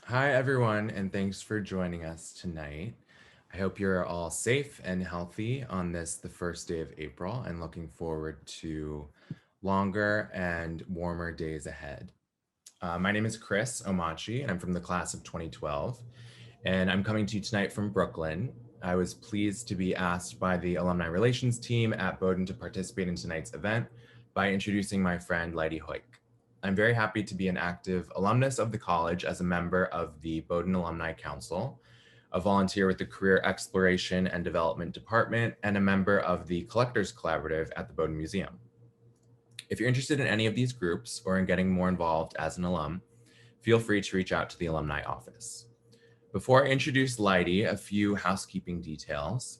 Hi, everyone, and thanks for joining us tonight. I hope you're all safe and healthy on the first day of April, and looking forward to longer and warmer days ahead. My name is Chris Omachi, and I'm from the class of 2012, and I'm coming to you tonight from Brooklyn. I was pleased to be asked by the Alumni Relations team at Bowdoin to participate in tonight's event by introducing my friend Lidey Heuck. I'm very happy to be an active alumnus of the college as a member of the Bowdoin Alumni Council, a volunteer with the Career Exploration and Development Department, and a member of the Collectors Collaborative at the Bowdoin Museum. If you're interested in any of these groups or in getting more involved as an alum, feel free to reach out to the alumni office. Before I introduce Lidey, a few housekeeping details.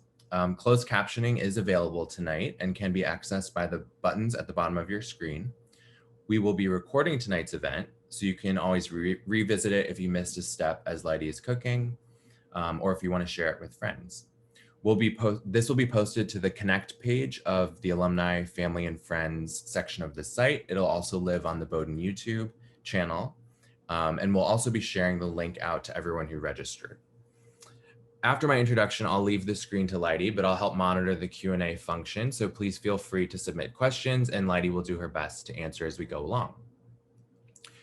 Closed captioning is available tonight and can be accessed by the buttons at the bottom of your screen. We will be recording tonight's event, so you can always revisit it if you missed a step as Lidey is cooking, or if you want to share it with friends. This will be posted to the Connect page of the Alumni, Family, and Friends section of the site. It'll also live on the Bowdoin YouTube channel, and we'll also be sharing the link out to everyone who registered. After my introduction, I'll leave the screen to Lidey, but I'll help monitor the Q&A function, so please feel free to submit questions, and Lidey will do her best to answer as we go along.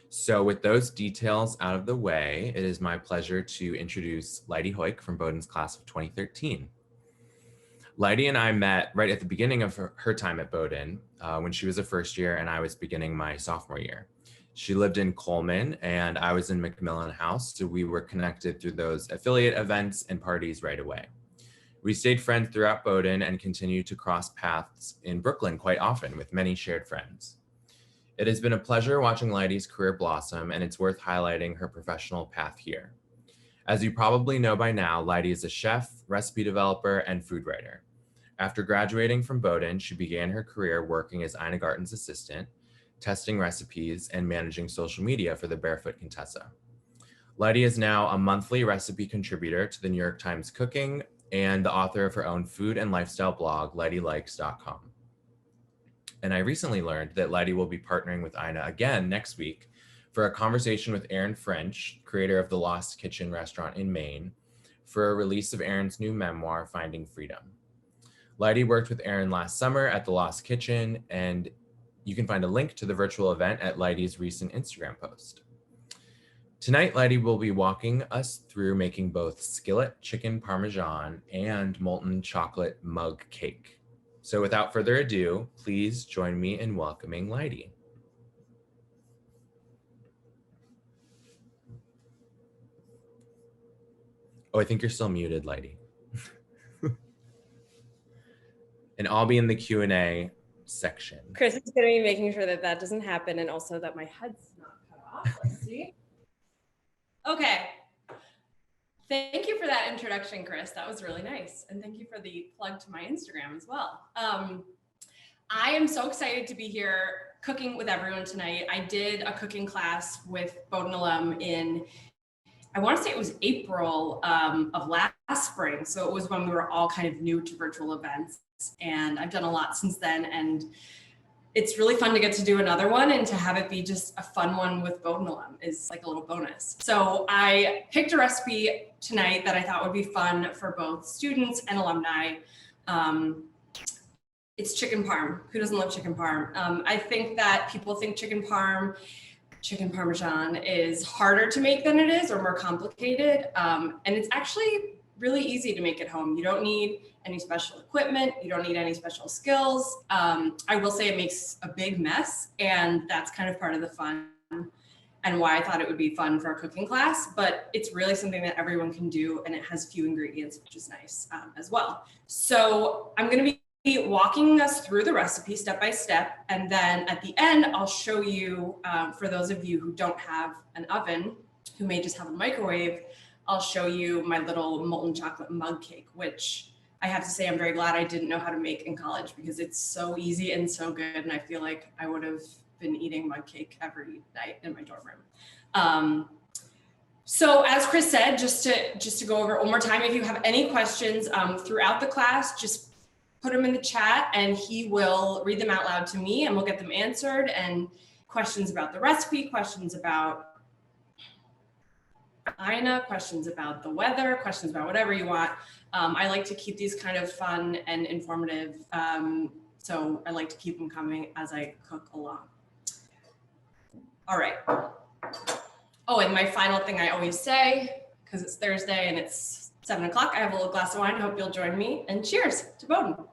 So with those details out of the way, it is my pleasure to introduce Lidey Heuck from Bowdoin's class of 2013. Lidey and I met right at the beginning of her time at Bowdoin when she was a first year and I was beginning my sophomore year. She lived in Coleman and I was in McMillan House, so we were connected through those affiliate events and parties right away. We stayed friends throughout Bowdoin and continued to cross paths in Brooklyn quite often with many shared friends. It has been a pleasure watching Lidey's career blossom, and it's worth highlighting her professional path here. As you probably know by now, Lidey is a chef, recipe developer, and food writer. After graduating from Bowdoin, she began her career working as Ina Garten's assistant, testing recipes and managing social media for the Barefoot Contessa. Lidey is now a monthly recipe contributor to the New York Times Cooking and the author of her own food and lifestyle blog, lideylikes.com. And I recently learned that Lidey will be partnering with Ina again next week for a conversation with Aaron French, creator of the Lost Kitchen restaurant in Maine, for a release of Aaron's new memoir, Finding Freedom. Lidey worked with Aaron last summer at the Lost Kitchen, and you can find a link to the virtual event at Lidey's recent Instagram post. Tonight, Lidey will be walking us through making both Skillet Chicken Parmesan and Molten Chocolate Mug Cake. So without further ado, please join me in welcoming Lidey. Oh, I think you're still muted, Lidey. And I'll be in the Q&A section. Chris is going to be making sure that that doesn't happen, and also that my head's not cut off. Let's see. Okay. Thank you for that introduction, Chris. That was really nice. And thank you for the plug to my Instagram as well. I am so excited to be here cooking with everyone tonight. I did a cooking class with Bowdoin alum in, I want to say it was April of last spring. So it was when we were all kind of new to virtual events. And I've done a lot since then. And it's really fun to get to do another one, and to have it be just a fun one with Bowdoin alum is like a little bonus. So I picked a recipe tonight that I thought would be fun for both students and alumni. It's chicken parm. Who doesn't love chicken parm? I think that people think chicken parmesan is harder to make than it is, or more complicated. And it's actually really easy to make at home. You don't need any special equipment. You don't need any special skills. I will say it makes a big mess, and that's kind of part of the fun and why I thought it would be fun for a cooking class, but it's really something that everyone can do, and it has few ingredients, which is nice as well. So I'm gonna be walking us through the recipe step by step, and then at the end, I'll show you, for those of you who don't have an oven, who may just have a microwave, I'll show you my little molten chocolate mug cake, which I have to say I'm very glad I didn't know how to make in college, because it's so easy and so good, and I feel like I would have been eating mug cake every night in my dorm room. So as Chris said, just to go over it one more time, if you have any questions throughout the class, just put them in the chat and he will read them out loud to me and we'll get them answered. And questions about the recipe, questions about Ina, questions about the weather, questions about whatever you want. I like to keep these kind of fun and informative. So I like to keep them coming as I cook along. All right. Oh, and my final thing I always say, because it's Thursday and it's 7 o'clock, I have a little glass of wine. I hope you'll join me, and cheers to Bowdoin.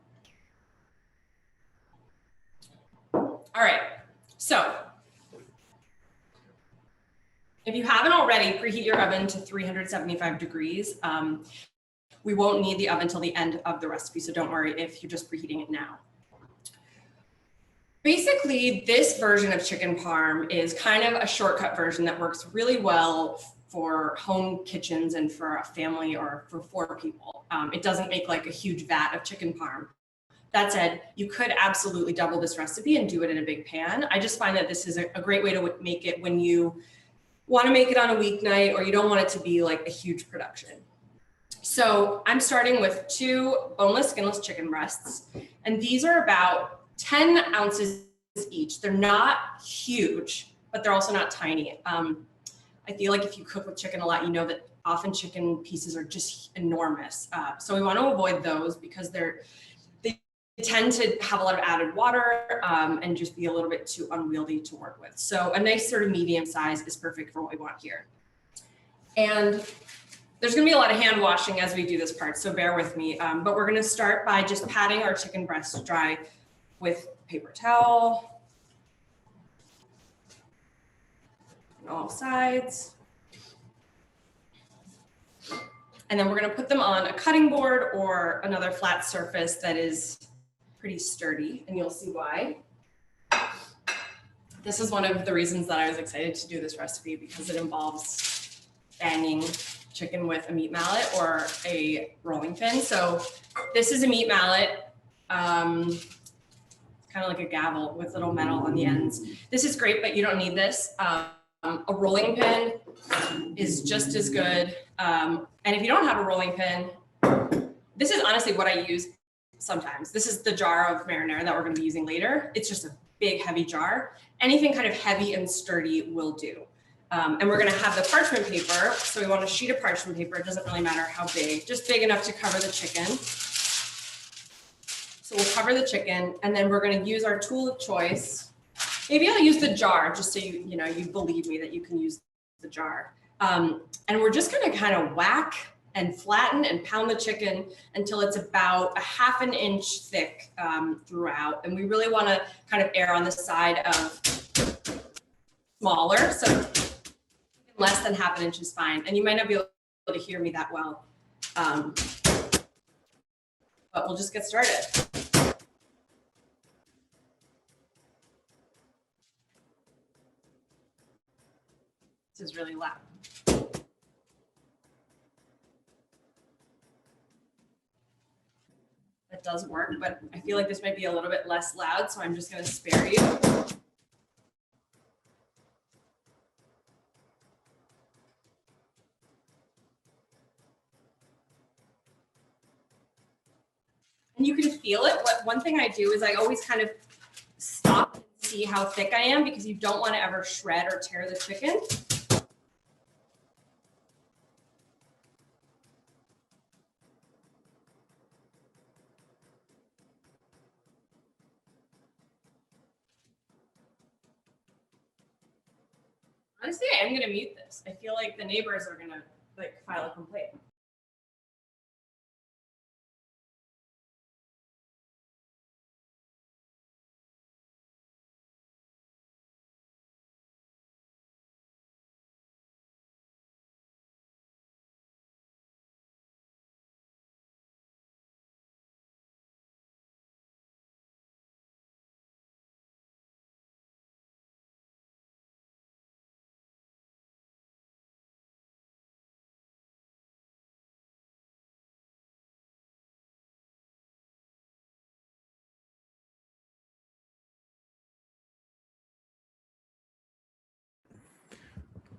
All right, so if you haven't already, preheat your oven to 375 degrees. We won't need the oven till the end of the recipe, so don't worry if you're just preheating it now. Basically, this version of chicken parm is kind of a shortcut version that works really well for home kitchens and for a family or for 4 people. It doesn't make like a huge vat of chicken parm. That said, you could absolutely double this recipe and do it in a big pan. I just find that this is a great way to make it when you want to make it on a weeknight or you don't want it to be like a huge production. So I'm starting with 2 boneless, skinless chicken breasts, and these are about 10 ounces each. They're not huge, but they're also not tiny. I feel like if you cook with chicken a lot, you know that often chicken pieces are just enormous. So we want to avoid those because they tend to have a lot of added water and just be a little bit too unwieldy to work with. So a nice sort of medium size is perfect for what we want here. And there's gonna be a lot of hand washing as we do this part, so bear with me. But we're gonna start by just patting our chicken breasts dry with paper towel on all sides. And then we're gonna put them on a cutting board or another flat surface that is pretty sturdy, and you'll see why. This is one of the reasons that I was excited to do this recipe, because it involves banging chicken with a meat mallet or a rolling pin. So this is a meat mallet, kind of like a gavel with little metal on the ends. This is great, but you don't need this. A rolling pin is just as good. And if you don't have a rolling pin, this is honestly what I use sometimes. This is the jar of marinara that we're going to be using later. It's just a big, heavy jar. Anything kind of heavy and sturdy will do. And we're going to have the parchment paper. So we want a sheet of parchment paper. It doesn't really matter how big, just big enough to cover the chicken. So we'll cover the chicken, and then we're going to use our tool of choice. Maybe I'll use the jar just so you believe me that you can use the jar. And we're just going to kind of whack and flatten and pound the chicken until it's about a ½ an inch thick throughout. And we really want to kind of err on the side of smaller. So less than ½ an inch is fine. And you might not be able to hear me that well. But we'll just get started. This is really loud. That does work, but I feel like this might be a little bit less loud, so I'm just going to spare you. And you can feel it. One thing I do is I always kind of stop and see how thick I am, because you don't want to ever shred or tear the chicken. Honestly, I am going to mute this. I feel like the neighbors are going to file a complaint.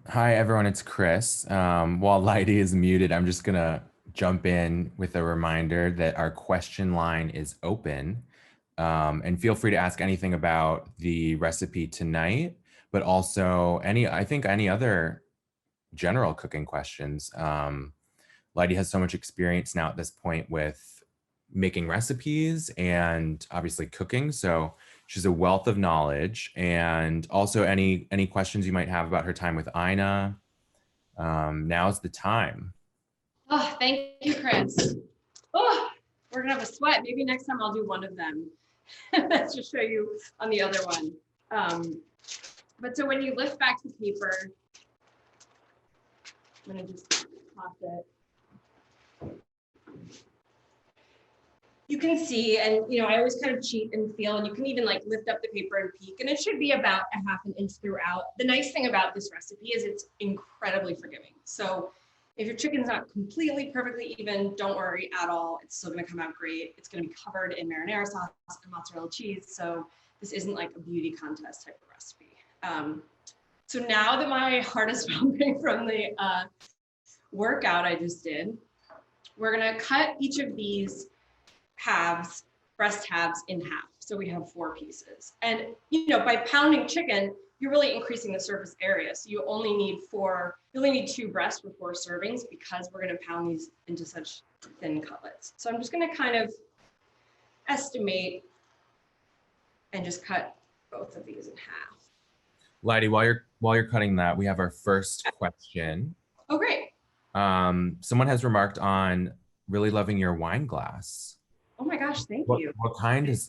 Hi, everyone. It's Chris. While Lidey is muted, I'm just going to jump in with a reminder that our question line is open. And feel free to ask anything about the recipe tonight, but also any other general cooking questions. Lidey has so much experience now at this point with making recipes and obviously cooking. So she's a wealth of knowledge. And also any questions you might have about her time with Ina, now's the time. Oh, thank you, Chris. Oh, we're gonna have a sweat. Maybe next time I'll do one of them. Let's just show you on the other one. But so when you lift back the paper, I'm gonna just toss it. You can see, and I always kind of cheat and feel, and you can even like lift up the paper and peek, and it should be about a ½ inch throughout. The nice thing about this recipe is it's incredibly forgiving. So if your chicken's not completely perfectly even, don't worry at all. It's still gonna come out great. It's gonna be covered in marinara sauce and mozzarella cheese. So this isn't like a beauty contest type of recipe. So now that my heart is pumping from the workout I just did, we're gonna cut each of these halves, breast halves, in half. So we have 4 pieces. And by pounding chicken, you're really increasing the surface area. So you only need 2 breasts for 4 servings because we're gonna pound these into such thin cutlets. So I'm just gonna kind of estimate and just cut both of these in half. Lidey, while you're cutting that, we have our first question. Oh, great. Someone has remarked on really loving your wine glass. Oh my gosh, thank you.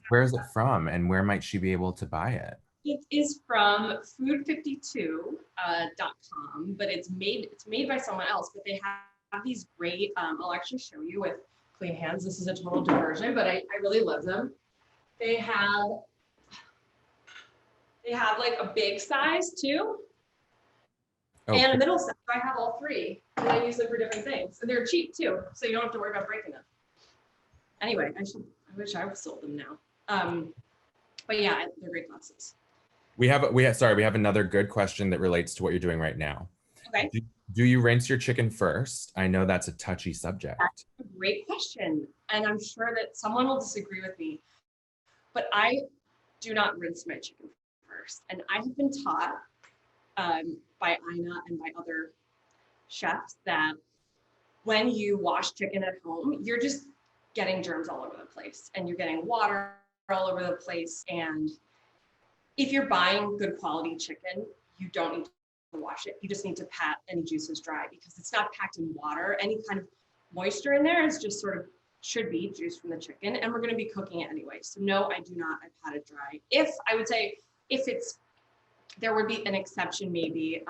Where is it from, and where might she be able to buy it? It is from food52.com, but it's made by someone else, but they have these great, I'll actually show you with clean hands. This is a total diversion, but I really love them. They have like a big size too, and a middle size. I have all 3, and I use them for different things. And they're cheap too, so you don't have to worry about breaking them. Anyway, I wish I sold them now. But yeah, they're great glasses. We have another good question that relates to what you're doing right now. Okay. Do you rinse your chicken first? I know that's a touchy subject. That's a great question, and I'm sure that someone will disagree with me, but I do not rinse my chicken first. And I have been taught by Ina and by other chefs that when you wash chicken at home, you're just getting germs all over the place, and you're getting water all over the place. And if you're buying good quality chicken, you don't need to wash it. You just need to pat any juices dry, because it's not packed in water. Any kind of moisture in there is just sort of should be juice from the chicken, and we're going to be cooking it anyway. So no, I do not. I pat it dry. There would be an exception maybe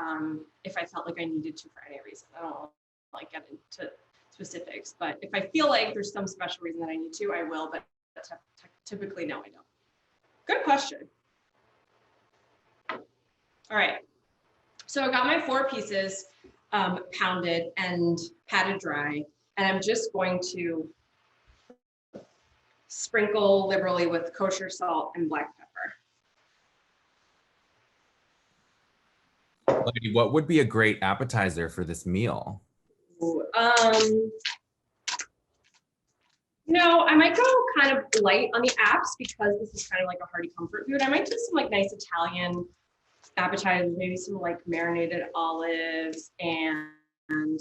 if I felt like I needed to for any reason. I don't like get into specifics, but if I feel like there's some special reason that I need to, I will, but typically no, I don't. Good question. All right, so I got my 4 pieces pounded and patted dry, and I'm just going to sprinkle liberally with kosher salt and black pepper. Lidey, what would be a great appetizer for this meal? Ooh, I might go kind of light on the apps, because this is kind of like a hearty comfort food. I might do some like nice Italian appetizers, maybe some like marinated olives, and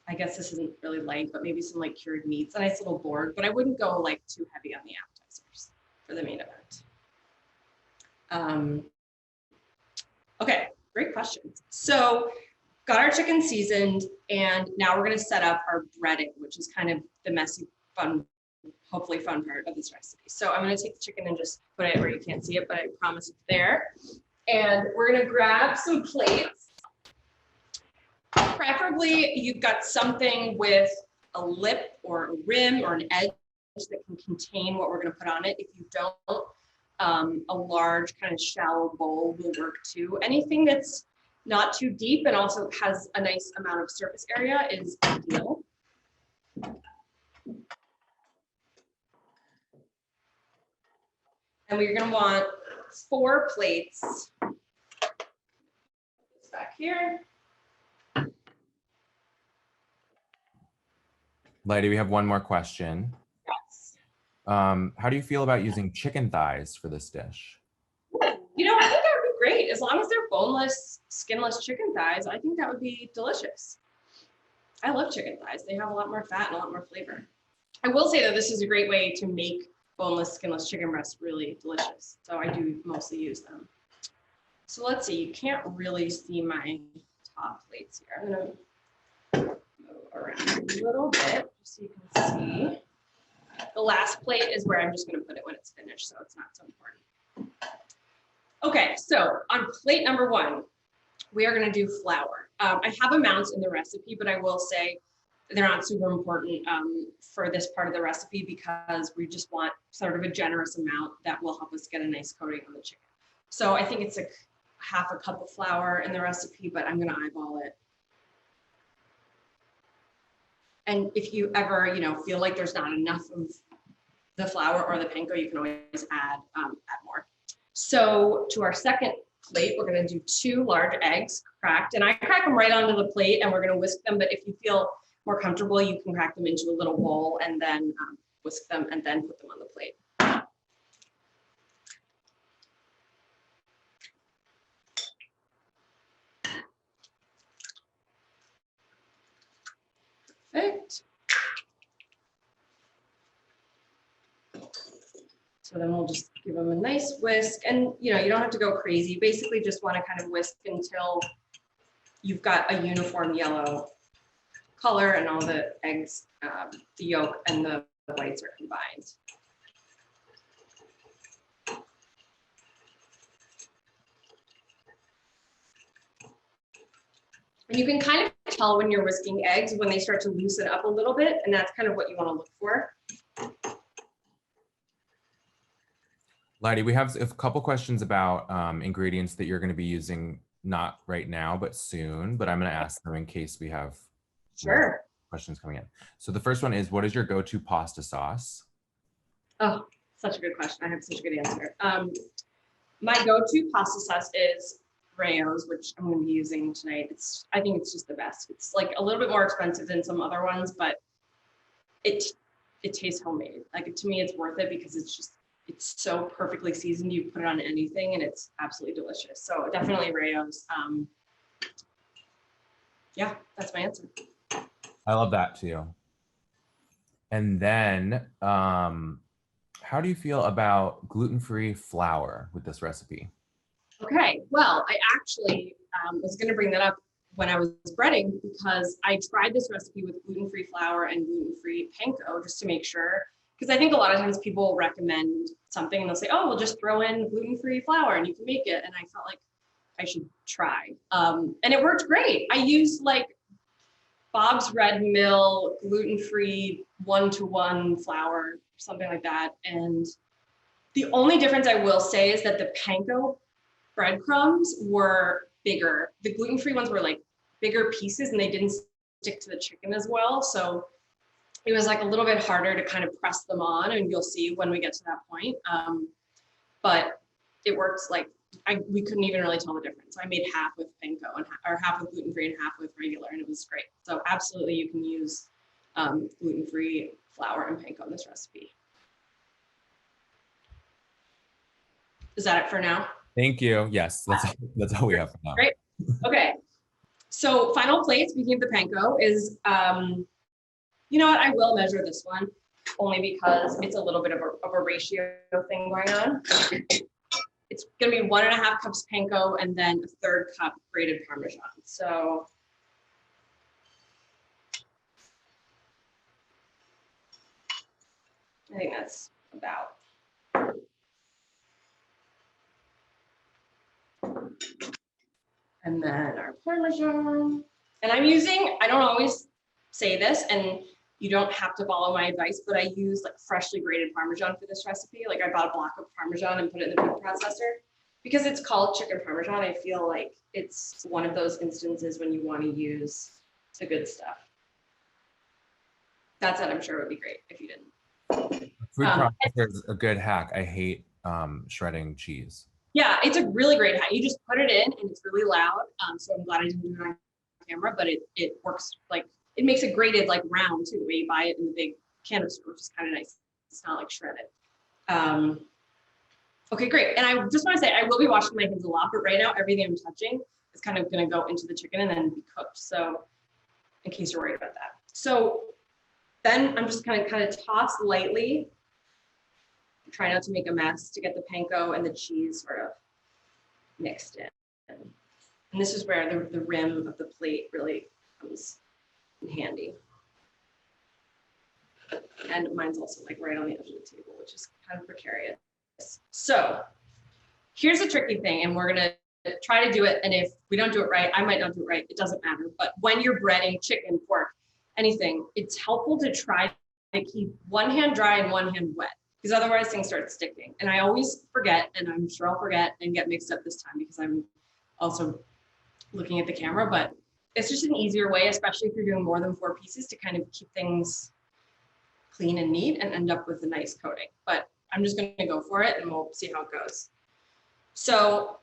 I guess this isn't really light, but maybe some like cured meats, a nice little board, but I wouldn't go like too heavy on the appetizers for the main event. Okay, great questions. So got our chicken seasoned, and now we're gonna set up our breading, which is kind of the messy, fun, hopefully fun part of this recipe. So I'm gonna take the chicken and just put it where you can't see it, but I promise it's there. And we're gonna grab some plates. Preferably you've got something with a lip or a rim or an edge that can contain what we're gonna put on it. If you don't, a large kind of shallow bowl will work too. Anything that's not too deep and also has a nice amount of surface area is ideal. And we're gonna want 4 plates. It's back here. Lidey, we have one more question. Yes. How do you feel about using chicken thighs for this dish? I think that would be great, as long as they're boneless, skinless chicken thighs, I think that would be delicious. I love chicken thighs. They have a lot more fat and a lot more flavor. I will say that this is a great way to make boneless, skinless chicken breasts really delicious. So I do mostly use them. So let's see, you can't really see my top plates here. I'm gonna move around a little bit just so you can see. The last plate is where I'm just gonna put it when it's finished, so it's not so important. Okay, so on plate number 1, we are gonna do flour. I have amounts in the recipe, but I will say they're not super important for this part of the recipe because we just want sort of a generous amount that will help us get a nice coating on the chicken. So I think it's like half a cup of flour in the recipe, but I'm gonna eyeball it. And if you ever, feel like there's not enough of the flour or the panko, you can always add more. So to our second plate, we're gonna do 2 large eggs cracked, and I crack them right onto the plate and we're gonna whisk them, but if you feel more comfortable, you can crack them into a little bowl and then whisk them and then put them on the plate. Perfect. So then we'll just give them a nice whisk, and you don't have to go crazy. You basically just want to kind of whisk until you've got a uniform yellow color and all the eggs, the yolk and the whites are combined. And you can kind of tell when you're whisking eggs when they start to loosen up a little bit, and that's kind of what you want to look for. Lidey, we have a couple questions about ingredients that you're going to be using, not right now, but soon, but I'm going to ask them in case we have questions coming in. So the first one is, what is your go-to pasta sauce? Oh, such a good question. I have such a good answer. My go-to pasta sauce is Rayo's, which I'm going to be using tonight. I think it's just the best. It's like a little bit more expensive than some other ones, but it tastes homemade. Like to me, it's worth it because it's so perfectly seasoned. You put it on anything and it's absolutely delicious. So definitely Rayo's. Yeah, that's my answer. I love that too. And then, how do you feel about gluten-free flour with this recipe? Okay, well, I actually was going to bring that up when I was breading because I tried this recipe with gluten-free flour and gluten-free panko just to make sure. Because I think a lot of times people recommend something and they'll say, oh, we'll just throw in gluten-free flour and you can make it. And I felt like I should try. And it worked great. I used like Bob's Red Mill gluten-free 1-to-1 flour, something like that. And the only difference I will say is that the panko breadcrumbs were bigger. The gluten-free ones were like bigger pieces and they didn't stick to the chicken as well. So it was like a little bit harder to kind of press them on, and you'll see when we get to that point. But it works like we couldn't even really tell the difference. So I made half with panko or half with gluten-free and half with regular, and it was great. So absolutely you can use gluten-free flour and panko in this recipe. Is that it for now? Thank you. Yes, that's all we have for now. Great. Okay. So final plate, speaking of the panko, is you know what? I will measure this one only because it's a little bit of a ratio thing going on. It's going to be 1.5 cups panko and then 1/3 cup grated Parmesan. So I think that's about. And then our Parmesan. And I'm using, I don't always say this, and you don't have to follow my advice, but I use like freshly grated Parmesan for this recipe. Like I bought a block of Parmesan and put it in the food processor. Because it's called chicken Parmesan, I feel like it's one of those instances when you want to use the good stuff. That said, I'm sure it would be great if you didn't. Food processor is a good hack. I hate shredding cheese. Yeah, it's a really great hack. You just put it in and it's really loud. So I'm glad I didn't do it on camera, but it works like, it makes it grated like round too, where you buy it in the big canister, which is kind of nice. It's not like shredded. Okay, great. And I just want to say, I will be washing my hands a lot, but right now everything I'm touching is kind of going to go into the chicken and then be cooked. So in case you're worried about that. So then I'm just going to kind of toss lightly, try not to make a mess, to get the panko and the cheese sort of mixed in. And this is where the rim of the plate really comes in handy. And mine's also like right on the edge of the table, which is kind of precarious. So here's a tricky thing, and we're gonna try to do it. And if we don't do it right, I might not do it right. It doesn't matter. But when you're breading chicken, pork, anything, it's helpful to try to keep one hand dry and one hand wet, because otherwise things start sticking. And I always forget, and I'm sure I'll forget and get mixed up this time because I'm also looking at the camera, but it's just an easier way, especially if you're doing more than 4 pieces, to kind of keep things clean and neat and end up with a nice coating. But I'm just going to go for it and we'll see how it goes. So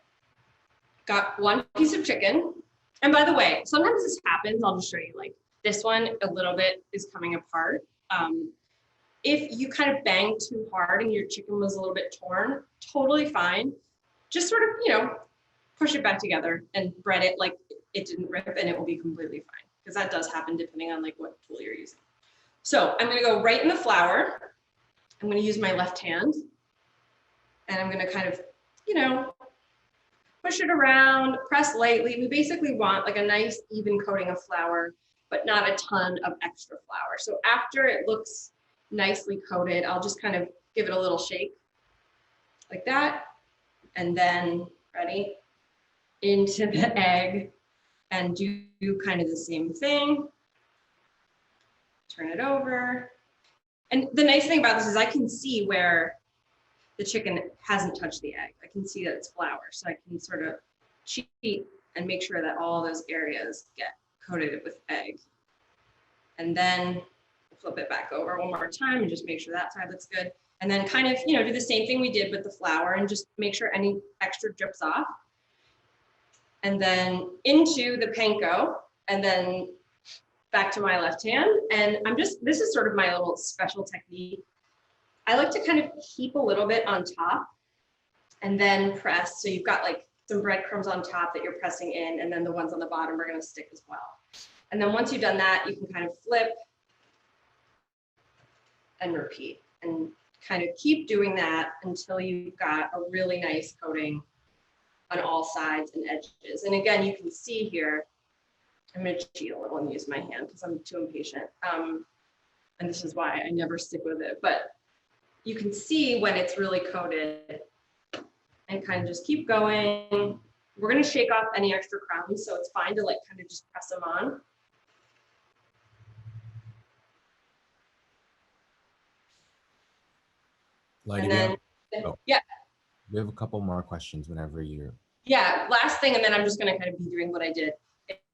got 1 piece of chicken. And by the way, sometimes this happens. I'll just show you, like this one, a little bit is coming apart. If you kind of bang too hard and your chicken was a little bit torn, totally fine. Just sort of, you know, push it back together and bread it like it didn't rip, and it will be completely fine, because that does happen depending on like what tool you're using. So I'm going to go right in the flour. I'm going to use my left hand, and I'm going to kind of, you know, push it around, press lightly. We basically want like a nice even coating of flour, but not a ton of extra flour. So after it looks nicely coated, I'll just kind of give it a little shake like that. And then, ready, into the egg, and do kind of the same thing. Turn it over. And the nice thing about this is I can see where the chicken hasn't touched the egg. I can see that it's flour. So I can sort of cheat and make sure that all those areas get coated with egg. And then flip it back over one more time and just make sure that side looks good. And then kind of, you know, do the same thing we did with the flour and just make sure any extra drips off. And then into the panko, and then back to my left hand. And this is sort of my little special technique. I like to kind of heap a little bit on top and then press. So you've got like some breadcrumbs on top that you're pressing in, and then the ones on the bottom are going to stick as well. And then once you've done that, you can kind of flip and repeat, and kind of keep doing that until you've got a really nice coating on all sides and edges. And again, you can see here, I'm going to cheat a little and use my hand because I'm too impatient. And this is why I never stick with it. But you can see when it's really coated, and kind of just keep going. We're going to shake off any extra crumbs, so it's fine to like kind of just press them on. Lidey, And then, yeah. We have a couple more questions whenever you're. Yeah, last thing, and then I'm just going to kind of be doing what I did,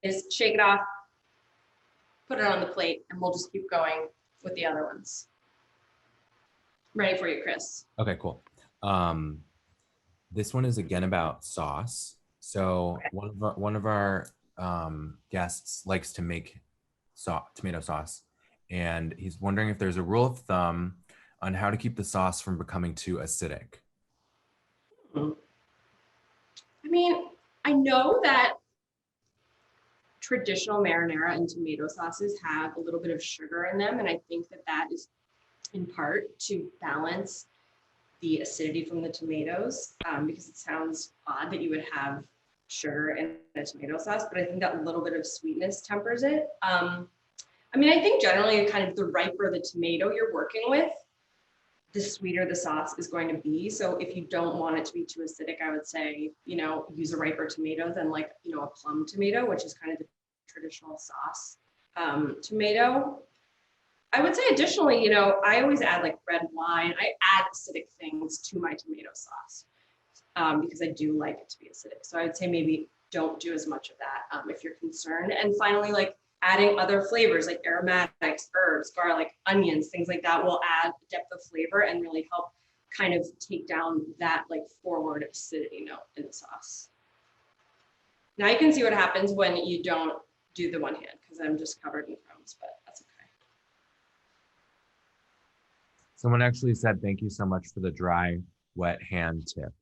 is shake it off, put it on the plate, and we'll just keep going with the other ones. Ready for you, Chris. Okay, cool. This one is again about sauce. So okay. one of our guests likes to make tomato sauce, and he's wondering if there's a rule of thumb on how to keep the sauce from becoming too acidic. I mean, I know that traditional marinara and tomato sauces have a little bit of sugar in them, and I think that that is in part to balance the acidity from the tomatoes, because it sounds odd that you would have sugar in a tomato sauce, but I think that little bit of sweetness tempers it. I mean, I think generally kind of the riper the tomato you're working with, the sweeter the sauce is going to be. So if you don't want it to be too acidic, I would say, you know, use a riper tomato than like, you know, a plum tomato, which is kind of the traditional sauce tomato. I would say additionally, you know, I always add like red wine. I add acidic things to my tomato sauce because I do like it to be acidic. So I would say maybe don't do as much of that if you're concerned. And finally, like adding other flavors like aromatics, herbs, garlic, onions, things like that will add depth of flavor and really help kind of take down that like forward acidity note in the sauce. Now you can see what happens when you don't do the one hand because I'm just covered in crumbs, but that's okay. Someone actually said, thank you so much for the dry, wet hand tip.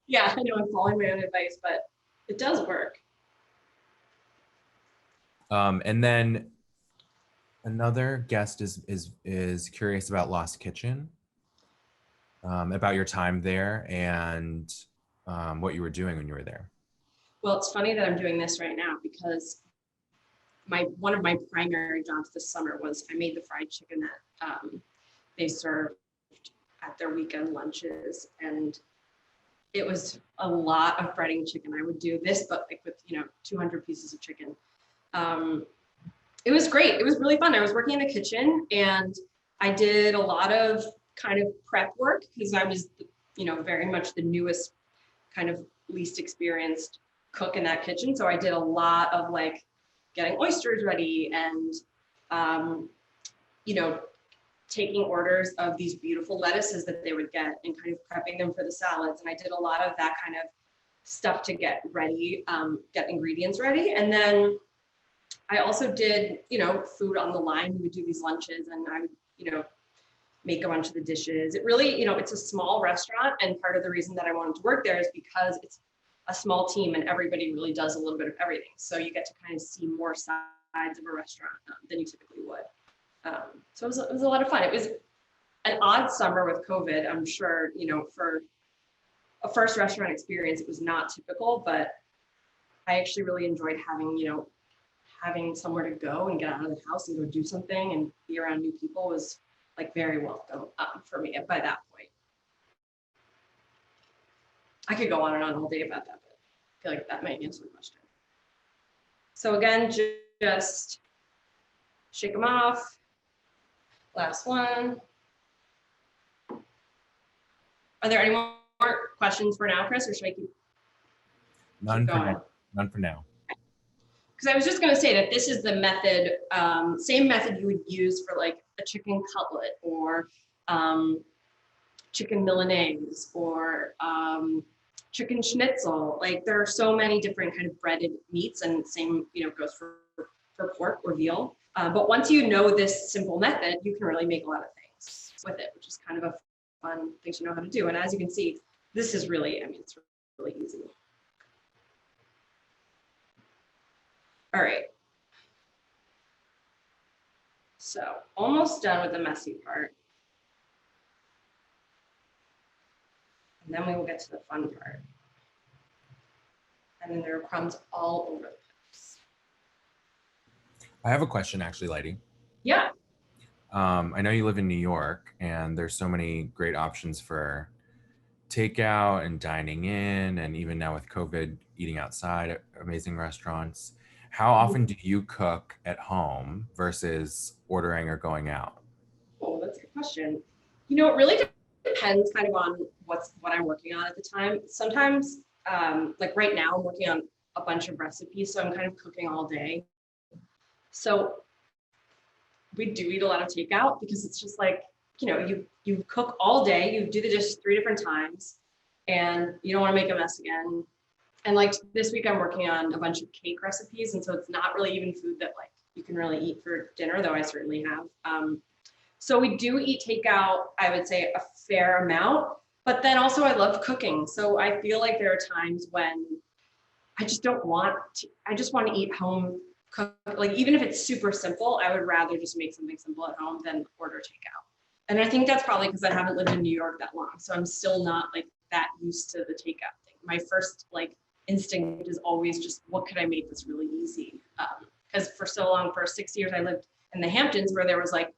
Yeah, I know I'm following my own advice, but it does work. And then another guest is curious about Lost Kitchen, about your time there and what you were doing when you were there. Well, it's funny that I'm doing this right now because one of my primary jobs this summer was I made the fried chicken that they served at their weekend lunches, and it was a lot of breading chicken. I would do this, but like with 200 pieces of chicken. It was great. It was really fun. I was working in the kitchen, and I did a lot of kind of prep work because I was, very much the newest, kind of least experienced cook in that kitchen. So I did a lot of like getting oysters ready and, taking orders of these beautiful lettuces that they would get and kind of prepping them for the salads. And I did a lot of that kind of stuff to get ready, get ingredients ready. And then I also did, food on the line. We would do these lunches and I would, make a bunch of the dishes. It really, it's a small restaurant. And part of the reason that I wanted to work there is because it's a small team and everybody really does a little bit of everything. So you get to kind of see more sides of a restaurant than you typically would. So it was a lot of fun. It was an odd summer with COVID. I'm sure, for a first restaurant experience, it was not typical, but I actually really enjoyed having somewhere to go and get out of the house and go do something and be around new people was like very welcome for me by that point. I could go on and on all day about that, but I feel like that might answer the question. So again, just shake them off. Last one. Are there any more questions for now, Chris, or should I keep None for going? now. None for now. Because I was just going to say that this is the method, same method you would use for like a chicken cutlet or chicken Milanese or chicken schnitzel. Like there are so many different kind of breaded meats, and same goes for pork or veal. But once you know this simple method, you can really make a lot of things with it, which is kind of a fun thing to know how to do. And as you can see, this is really, it's really easy. All right. So almost done with the messy part. And then we will get to the fun part. And then there are crumbs all over the place. I have a question actually, Lidey. Yeah. I know you live in New York and there's so many great options for takeout and dining in, and even now with COVID, eating outside at amazing restaurants. How often do you cook at home versus ordering or going out? Oh, that's a good question. It really depends kind of on what I'm working on at the time. Sometimes, like right now, I'm working on a bunch of recipes, so I'm kind of cooking all day. So we do eat a lot of takeout because it's just like, you cook all day, you do the dish 3 different times, and you don't want to make a mess again. And like this week, I'm working on a bunch of cake recipes, and so it's not really even food that like you can really eat for dinner, though I certainly have. So we do eat takeout, I would say a fair amount, but then also I love cooking. So I feel like there are times when I just want to eat home cook. Like even if it's super simple, I would rather just make something simple at home than order takeout. And I think that's probably because I haven't lived in New York that long. So I'm still not like that used to the takeout thing. My first like instinct is always just, what could I make that's really easy? Because for so long, for 6 years, I lived in the Hamptons where there was like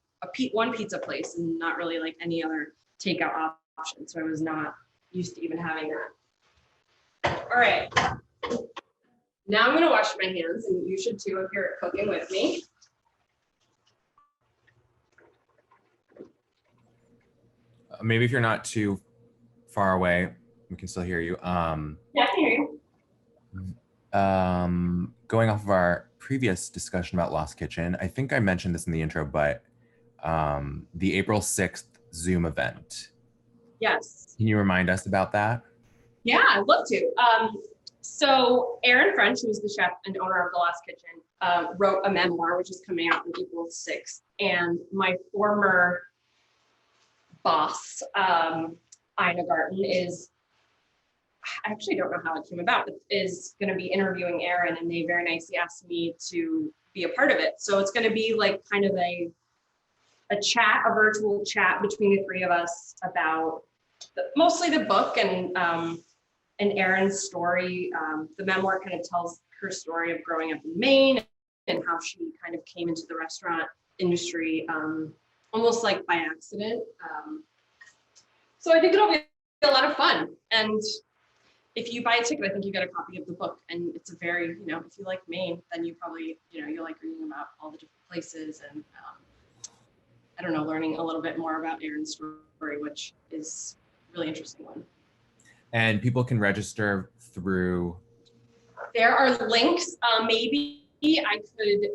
one pizza place and not really like any other takeout option. So I was not used to even having that. All right. Now I'm going to wash my hands, and you should too if you're cooking with me. Maybe if you're not too far away, we can still hear you. Yeah, I can hear you. Going off of our previous discussion about Lost Kitchen, I think I mentioned this in the intro, but the April 6th Zoom event. Yes. Can you remind us about that? Yeah, I'd love to. So Aaron French, who's the chef and owner of The Lost Kitchen, wrote a memoir, which is coming out on April 6th. And my former boss, Ina Garten, I actually don't know how it came about, but is going to be interviewing Aaron, and they very nicely asked me to be a part of it. So it's going to be like kind of a virtual chat between the three of us about mostly the book and Erin's story. The memoir kind of tells her story of growing up in Maine and how she kind of came into the restaurant industry almost like by accident. So I think it'll be a lot of fun. And if you buy a ticket, I think you get a copy of the book. And it's a very, if you like Maine, then you probably, you like reading about all the different places and I don't know, learning a little bit more about Erin's story, which is a really interesting one. And people can register through? There are links. Maybe I could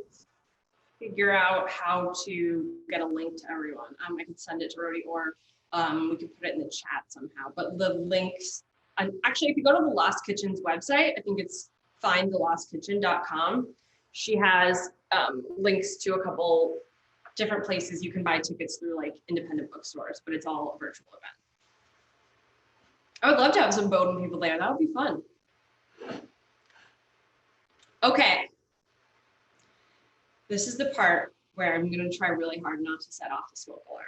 figure out how to get a link to everyone. I could send it to Rody or we could put it in the chat somehow. But the links, actually, if you go to the Lost Kitchen's website, I think it's findthelostkitchen.com. She has links to a couple different places you can buy tickets through, like independent bookstores, but it's all a virtual event. I would love to have some Bowdoin people there. That would be fun. Okay. This is the part where I'm going to try really hard not to set off the smoke alarm.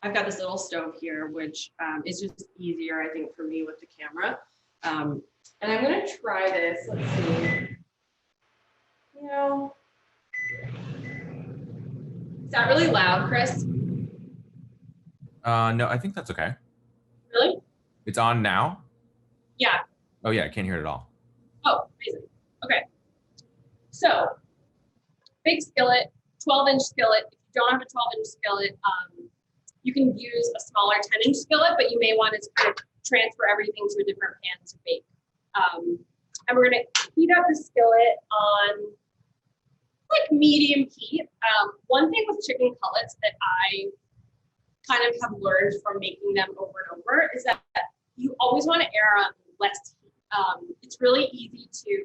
I've got this little stove here, which is just easier, I think, for me with the camera. And I'm going to try this. Let's see. Is that really loud, Chris? No, I think that's okay. Really? It's on now? Yeah. Oh yeah, I can't hear it at all. Oh, amazing. Okay. So, big skillet, 12-inch skillet. If you don't have a 12-inch skillet, you can use a smaller 10-inch skillet, but you may want to kind of transfer everything to a different pan to bake. And we're going to heat up the skillet on like medium heat. One thing with chicken cutlets that I kind of have learned from making them over and over is that you always want to err on less heat. It's really easy to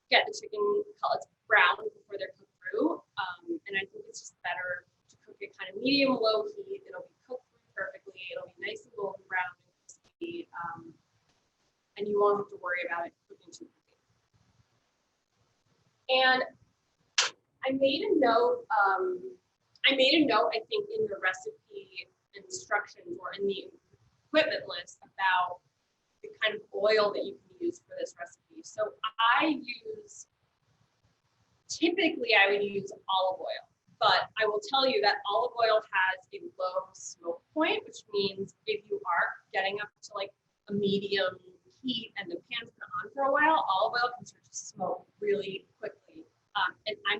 get the chicken cutlets brown before they're cooked through. And I think it's just better to cook it kind of medium low heat. It'll be cooked through perfectly. It'll be nice and golden brown and crispy. And you won't have to worry about it cooking too quickly. And I made a note, I think, in the recipe instructions or in the equipment list about the kind of oil that you can use for this recipe. So typically I would use olive oil, but I will tell you that olive oil has a low smoke point, which means if you are getting up to like a medium heat and the pan's been on for a while, olive oil can start to smoke really quickly. And I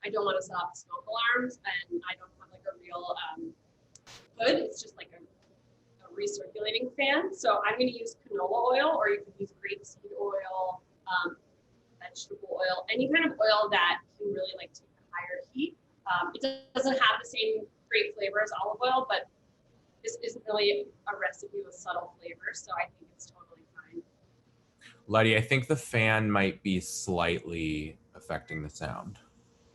don't want to set off the smoke alarms, and I don't have like a real hood. It's just like a recirculating fan. So I'm going to use canola oil, or you can use grapeseed oil, vegetable oil, any kind of oil that can really like take a higher heat. It doesn't have the same great flavor as olive oil, but this isn't really a recipe with subtle flavors, so I think it's totally fine. Lidey, I think the fan might be slightly affecting the sound.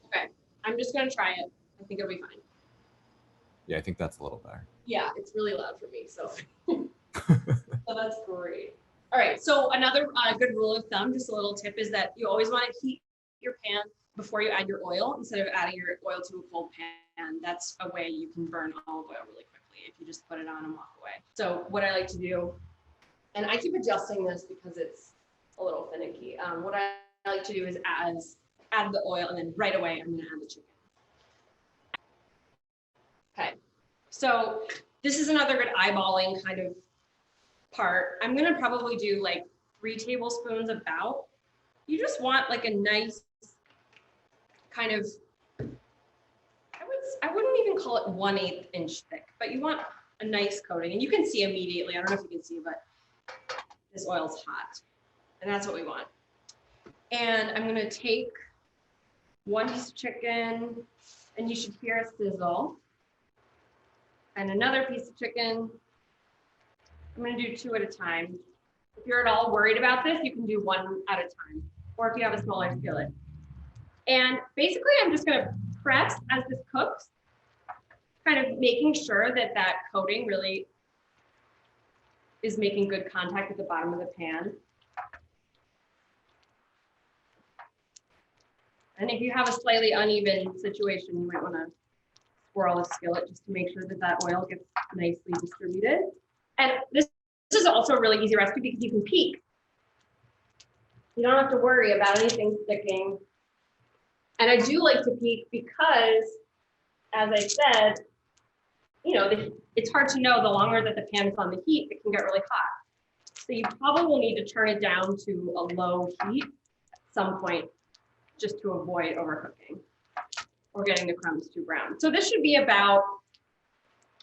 Okay, I'm just going to try it. I think it'll be fine. Yeah, I think that's a little better. Yeah, it's really loud for me, so. So that's great. All right, so another good rule of thumb, just a little tip, is that you always want to heat your pan before you add your oil instead of adding your oil to a cold pan. That's a way you can burn olive oil really quickly if you just put it on and walk away. So what I like to do, and I keep adjusting this because it's a little finicky. What I like to do is add the oil, and then right away I'm going to add the chicken. Okay, so this is another good eyeballing kind of part. I'm going to probably do like 3 tablespoons about. You just want like a nice kind of, I wouldn't even call it 1/8 inch thick, but you want a nice coating, and you can see immediately. I don't know if you can see, but this oil's hot, and that's what we want. And I'm going to take 1 piece of chicken, and you should hear a sizzle. And another piece of chicken. I'm going to do 2 at a time. If you're at all worried about this, you can do 1 at a time, or if you have a smaller skillet. And basically, I'm just going to press as this cooks, kind of making sure that that coating really is making good contact at the bottom of the pan. And if you have a slightly uneven situation, you might want to swirl a skillet just to make sure that that oil gets nicely distributed. And this is also a really easy recipe because you can peek. You don't have to worry about anything sticking. And I do like to peek because, as I said, you know, it's hard to know the longer that the pan is on the heat, it can get really hot. So you probably will need to turn it down to a low heat at some point just to avoid overcooking or getting the crumbs too brown. So this should be about,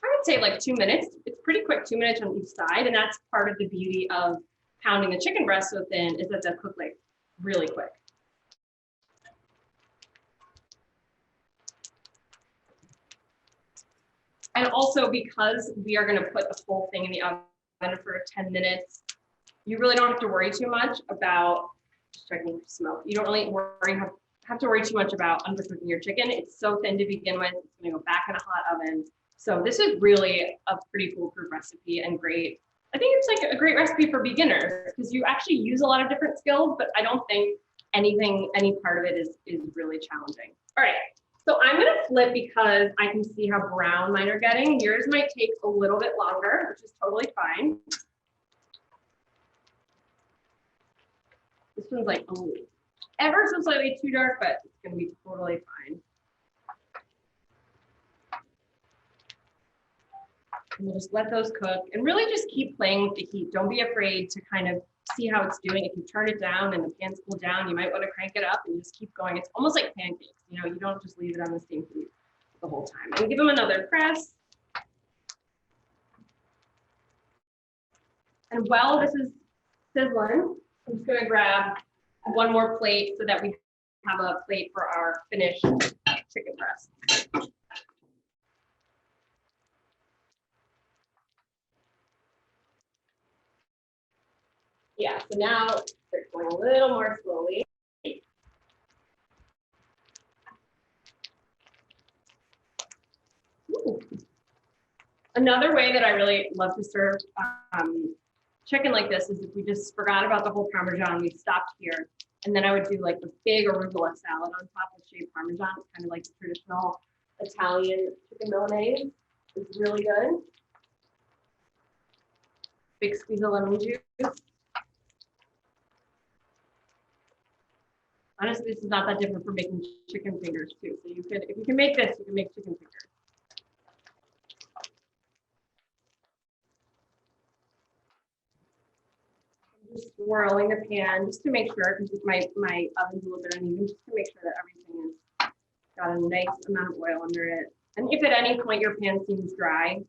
I would say like 2 minutes. It's pretty quick, 2 minutes on each side. And that's part of the beauty of pounding the chicken breast so thin is that they'll cook like really quick. And also because we are going to put the whole thing in the oven for 10 minutes, you really don't have to worry too much about, just checking for smoke. You don't really have to worry too much about undercooking your chicken. It's so thin to begin with. It's going to go back in a hot oven. So this is really a pretty foolproof recipe and great. I think it's like a great recipe for beginners because you actually use a lot of different skills, but I don't think any part of it is really challenging. All right. So I'm going to flip because I can see how brown mine are getting. Yours might take a little bit longer, which is totally fine. This one's like ever so slightly too dark, but it's going to be totally fine. And we'll just let those cook and really just keep playing with the heat. Don't be afraid to kind of see how it's doing. If you turn it down and the pan's cool down, you might want to crank it up and just keep going. It's almost like pancakes. You know, you don't just leave it on the same heat the whole time. And give them another press. And while this is sizzling, I'm just going to grab one more plate so that we have a plate for our finished chicken breast. Yeah, so now they're going a little more slowly. Ooh. Another way that I really love to serve chicken like this is if we just forgot about the whole Parmesan, we stopped here, and then I would do like the big arugula salad on top of shaved Parmesan. It's kind of like the traditional Italian chicken Milanese. It's really good. Big squeeze of lemon juice. Honestly, this is not that different from making chicken fingers too. So you could, if you can make this, you can make chicken fingers. I'm just swirling the pan just to make sure, because my oven's a little bit uneven, just to make sure that everything has got a nice amount of oil under it. And if at any point your pan seems dry,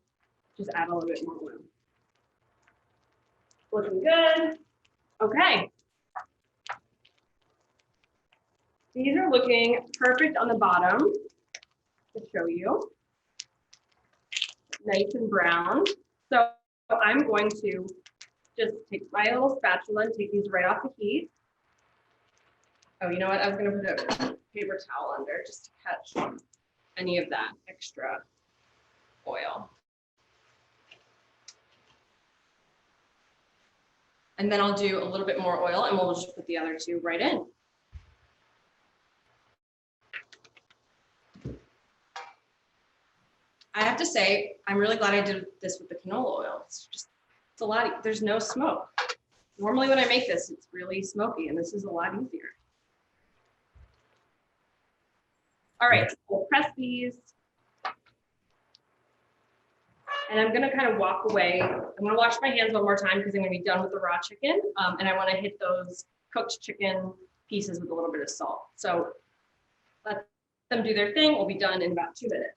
just add a little bit more oil. Looking good. Okay. These are looking perfect on the bottom to show you. Nice and brown. So I'm going to just take my little spatula and take these right off the heat. Oh, you know what? I was going to put a paper towel under just to catch any of that extra oil. And then I'll do a little bit more oil and we'll just put the other two right in. I have to say, I'm really glad I did this with the canola oil. It's a lot, there's no smoke. Normally when I make this, it's really smoky and this is a lot easier. All right, so we'll press these. And I'm gonna kind of walk away. I'm gonna wash my hands one more time because I'm gonna be done with the raw chicken. And I wanna hit those cooked chicken pieces with a little bit of salt. So let them do their thing. We'll be done in about 2 minutes.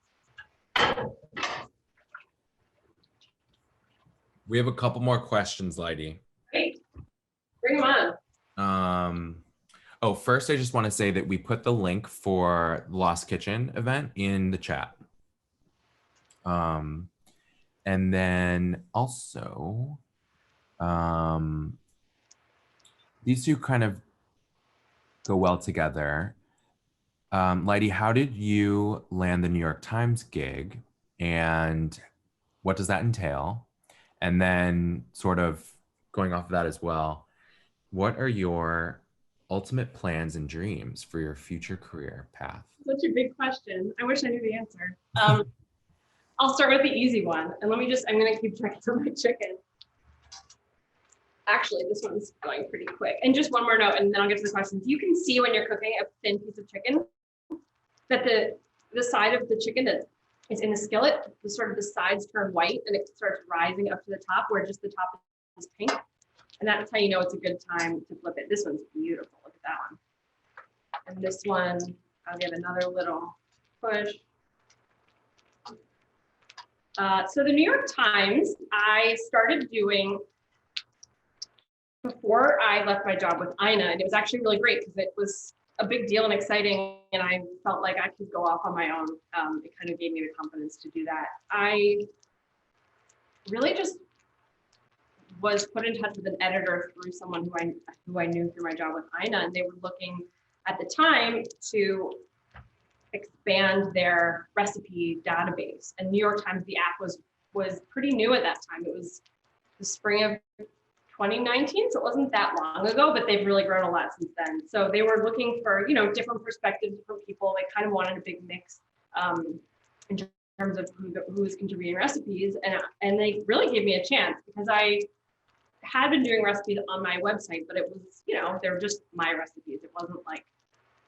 We have a couple more questions, Lidey. Great, bring them on. Oh, first, I just want to say that we put the link for the Lost Kitchen event in the chat. And then also, these two kind of go well together. Lidey, how did you land the New York Times gig and what does that entail? And then sort of going off of that as well, what are your ultimate plans and dreams for your future career path? Such a big question. I wish I knew the answer. I'll start with the easy one. And I'm going to keep track of my chicken. Actually, this one's going pretty quick. And just one more note, and then I'll get to the questions. You can see when you're cooking a thin piece of chicken that the side of the chicken that is in the skillet, the sides turn white and it starts rising up to the top where just the top is pink. And that's how you know it's a good time to flip it. This one's beautiful. Look at that one. And this one, I'll give another little push. So the New York Times, I started doing before I left my job with Ina, and it was actually really great because it was a big deal and exciting, and I felt like I could go off on my own. It kind of gave me the confidence to do that. I really just was put in touch with an editor through someone who I knew through my job with Ina, and they were looking at the time to expand their recipe database. And New York Times, the app was pretty new at that time. It was the spring of 2019, so it wasn't that long ago, but they've really grown a lot since then. So they were looking for, different perspectives, different people. They kind of wanted a big mix in terms of who was contributing recipes, and they really gave me a chance because I had been doing recipes on my website, but it was, they were just my recipes. It wasn't like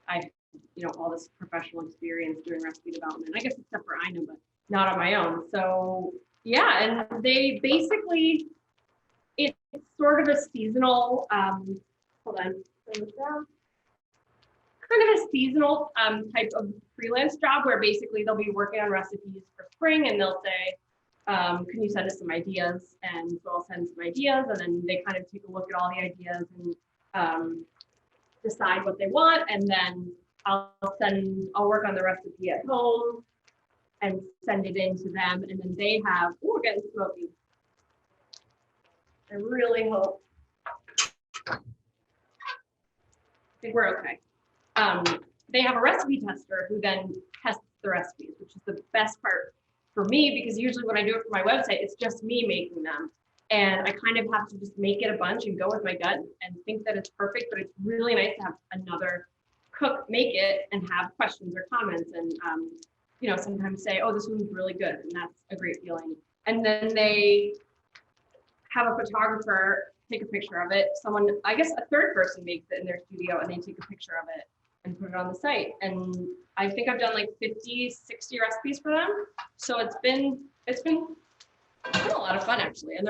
I all this professional experience doing recipe development, I guess, except for Ina, but not on my own. So yeah, and they basically, it's sort of a seasonal, hold on, turn this down. Kind of a seasonal type of freelance job where basically they'll be working on recipes for spring and they'll say, can you send us some ideas? And so I'll send some ideas, and then they kind of take a look at all the ideas and decide what they want, and then I'll work on the recipe at home and send it in to them, and then they have, we're getting smoky. I really hope. I think we're okay. They have a recipe tester who then tests the recipes, which is the best part for me, because usually when I do it for my website, it's just me making them. And I kind of have to just make it a bunch and go with my gut and think that it's perfect, but it's really nice to have another cook make it and have questions or comments and, sometimes say, oh, this one's really good. And that's a great feeling. And then they have a photographer take a picture of it. Someone, I guess a third person makes it in their studio and they take a picture of it and put it on the site. And I think I've done like 50, 60 recipes for them. So it's been a lot of fun actually. And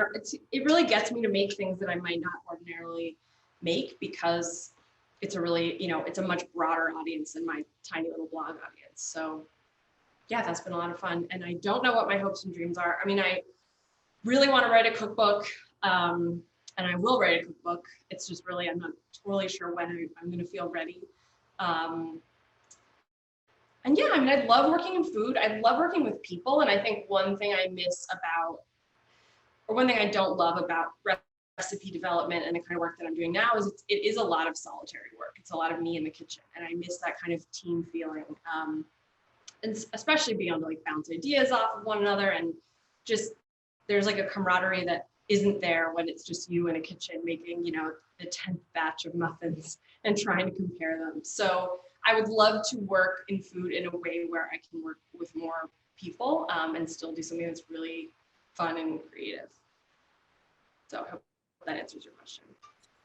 it really gets me to make things that I might not ordinarily make because it's a really, it's a much broader audience than my tiny little blog audience. So yeah, that's been a lot of fun. And I don't know what my hopes and dreams are. I mean, I really want to write a cookbook, and I will write a cookbook. It's just really, I'm not totally sure when I'm going to feel ready. And yeah, I mean, I love working in food. I love working with people. And I think one thing I miss about, or one thing I don't love about recipe development and the kind of work that I'm doing now is it is a lot of solitary work. It's a lot of me in the kitchen, and I miss that kind of team feeling. And especially being able to like bounce ideas off of one another, and just there's like a camaraderie that isn't there when it's just you in a kitchen making, the 10th batch of muffins and trying to compare them. So I would love to work in food in a way where I can work with more people and still do something that's really fun and creative. So I hope that answers your question.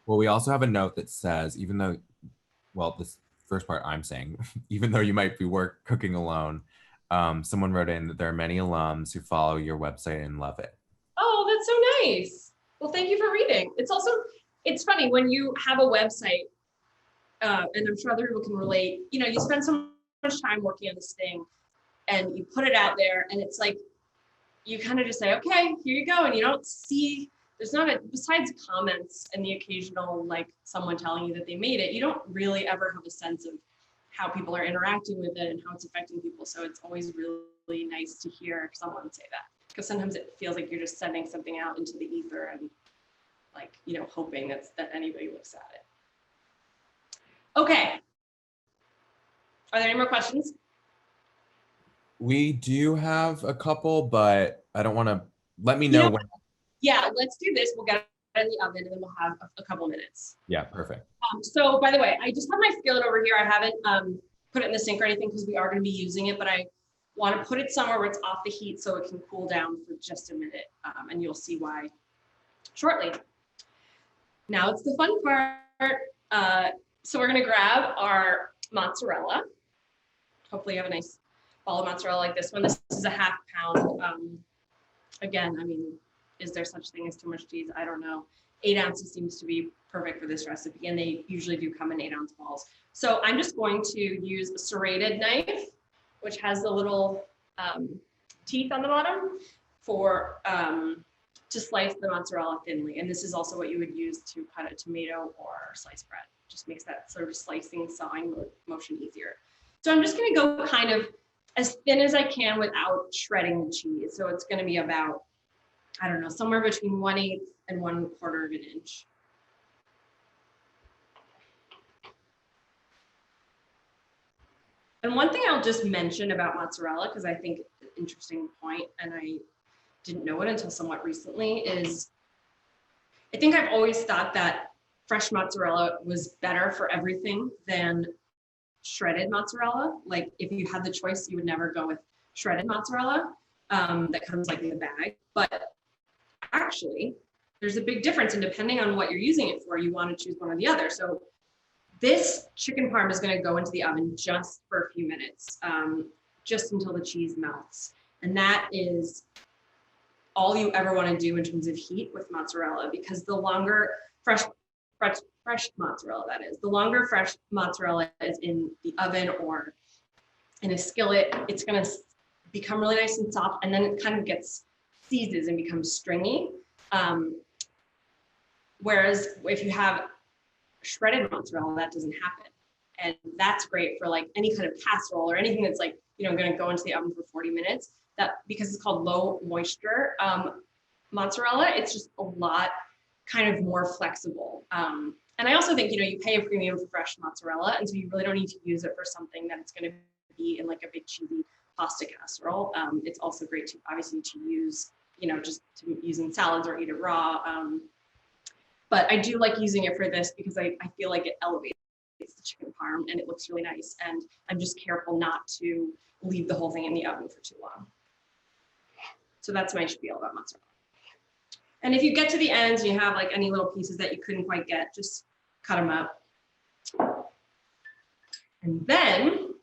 Well, we also have a note that says, this first part I'm saying, even though you might be cooking alone, someone wrote in that there are many alums who follow your website and love it. Oh, that's so nice. Well, thank you for reading. It's funny when you have a website, and I'm sure other people can relate, you spend so much time working on this thing and you put it out there, and it's like, you kind of just say, okay, here you go. And you don't see, besides comments and the occasional, like someone telling you that they made it, you don't really ever have a sense of how people are interacting with it and how it's affecting people. So it's always really nice to hear someone say that, because sometimes it feels like you're just sending something out into the ether and like, hoping that anybody looks at it. Okay. Are there any more questions? We do have a couple, but I don't want to, let me know when. Yeah, let's do this. We'll get it in the oven and then we'll have a couple minutes. Yeah, perfect. So by the way, I just have my skillet over here. I haven't put it in the sink or anything because we are going to be using it, but I want to put it somewhere where it's off the heat so it can cool down for just a minute, and you'll see why shortly. Now it's the fun part. So we're going to grab our mozzarella. Hopefully you have a nice ball of mozzarella like this one. This is a ½ pound. Again, I mean, is there such thing as too much cheese? I don't know. 8 ounces seems to be perfect for this recipe, and they usually do come in 8-ounce balls. So I'm just going to use a serrated knife, which has the little teeth on the bottom for to slice the mozzarella thinly. And this is also what you would use to cut a tomato or sliced bread. Just makes that sort of slicing, sawing motion easier. So I'm just gonna go kind of as thin as I can without shredding the cheese. So it's gonna be about, I don't know, somewhere between 1/8 and 1/4 of an inch. And one thing I'll just mention about mozzarella, because I think it's an interesting point, and I didn't know it until somewhat recently, is I think I've always thought that fresh mozzarella was better for everything than shredded mozzarella. Like if you had the choice, you would never go with shredded mozzarella that comes like in the bag. But actually, there's a big difference, and depending on what you're using it for, you want to choose one or the other. So this chicken parm is going to go into the oven just for a few minutes, just until the cheese melts. And that is all you ever want to do in terms of heat with mozzarella, because the longer fresh mozzarella, that is, the longer fresh mozzarella is in the oven or in a skillet, it's going to become really nice and soft, and then it kind of gets seizes and becomes stringy. Whereas if you have shredded mozzarella, that doesn't happen. And that's great for like any kind of casserole or anything that's like, you know, going to go into the oven for 40 minutes. That, because it's called low moisture mozzarella, it's just a lot kind of more flexible. And I also think, you know, you pay a premium for fresh mozzarella, and so you really don't need to use it for something that it's going to be in like a big cheesy pasta casserole. It's also great to obviously to use, you know, just to use in salads or eat it raw. But I do like using it for this because I feel like it elevates the chicken parm and it looks really nice. And I'm just careful not to leave the whole thing in the oven for too long. So that's my spiel about mozzarella. And if you get to the ends and you have like any little pieces that you couldn't quite get, just cut them up. And then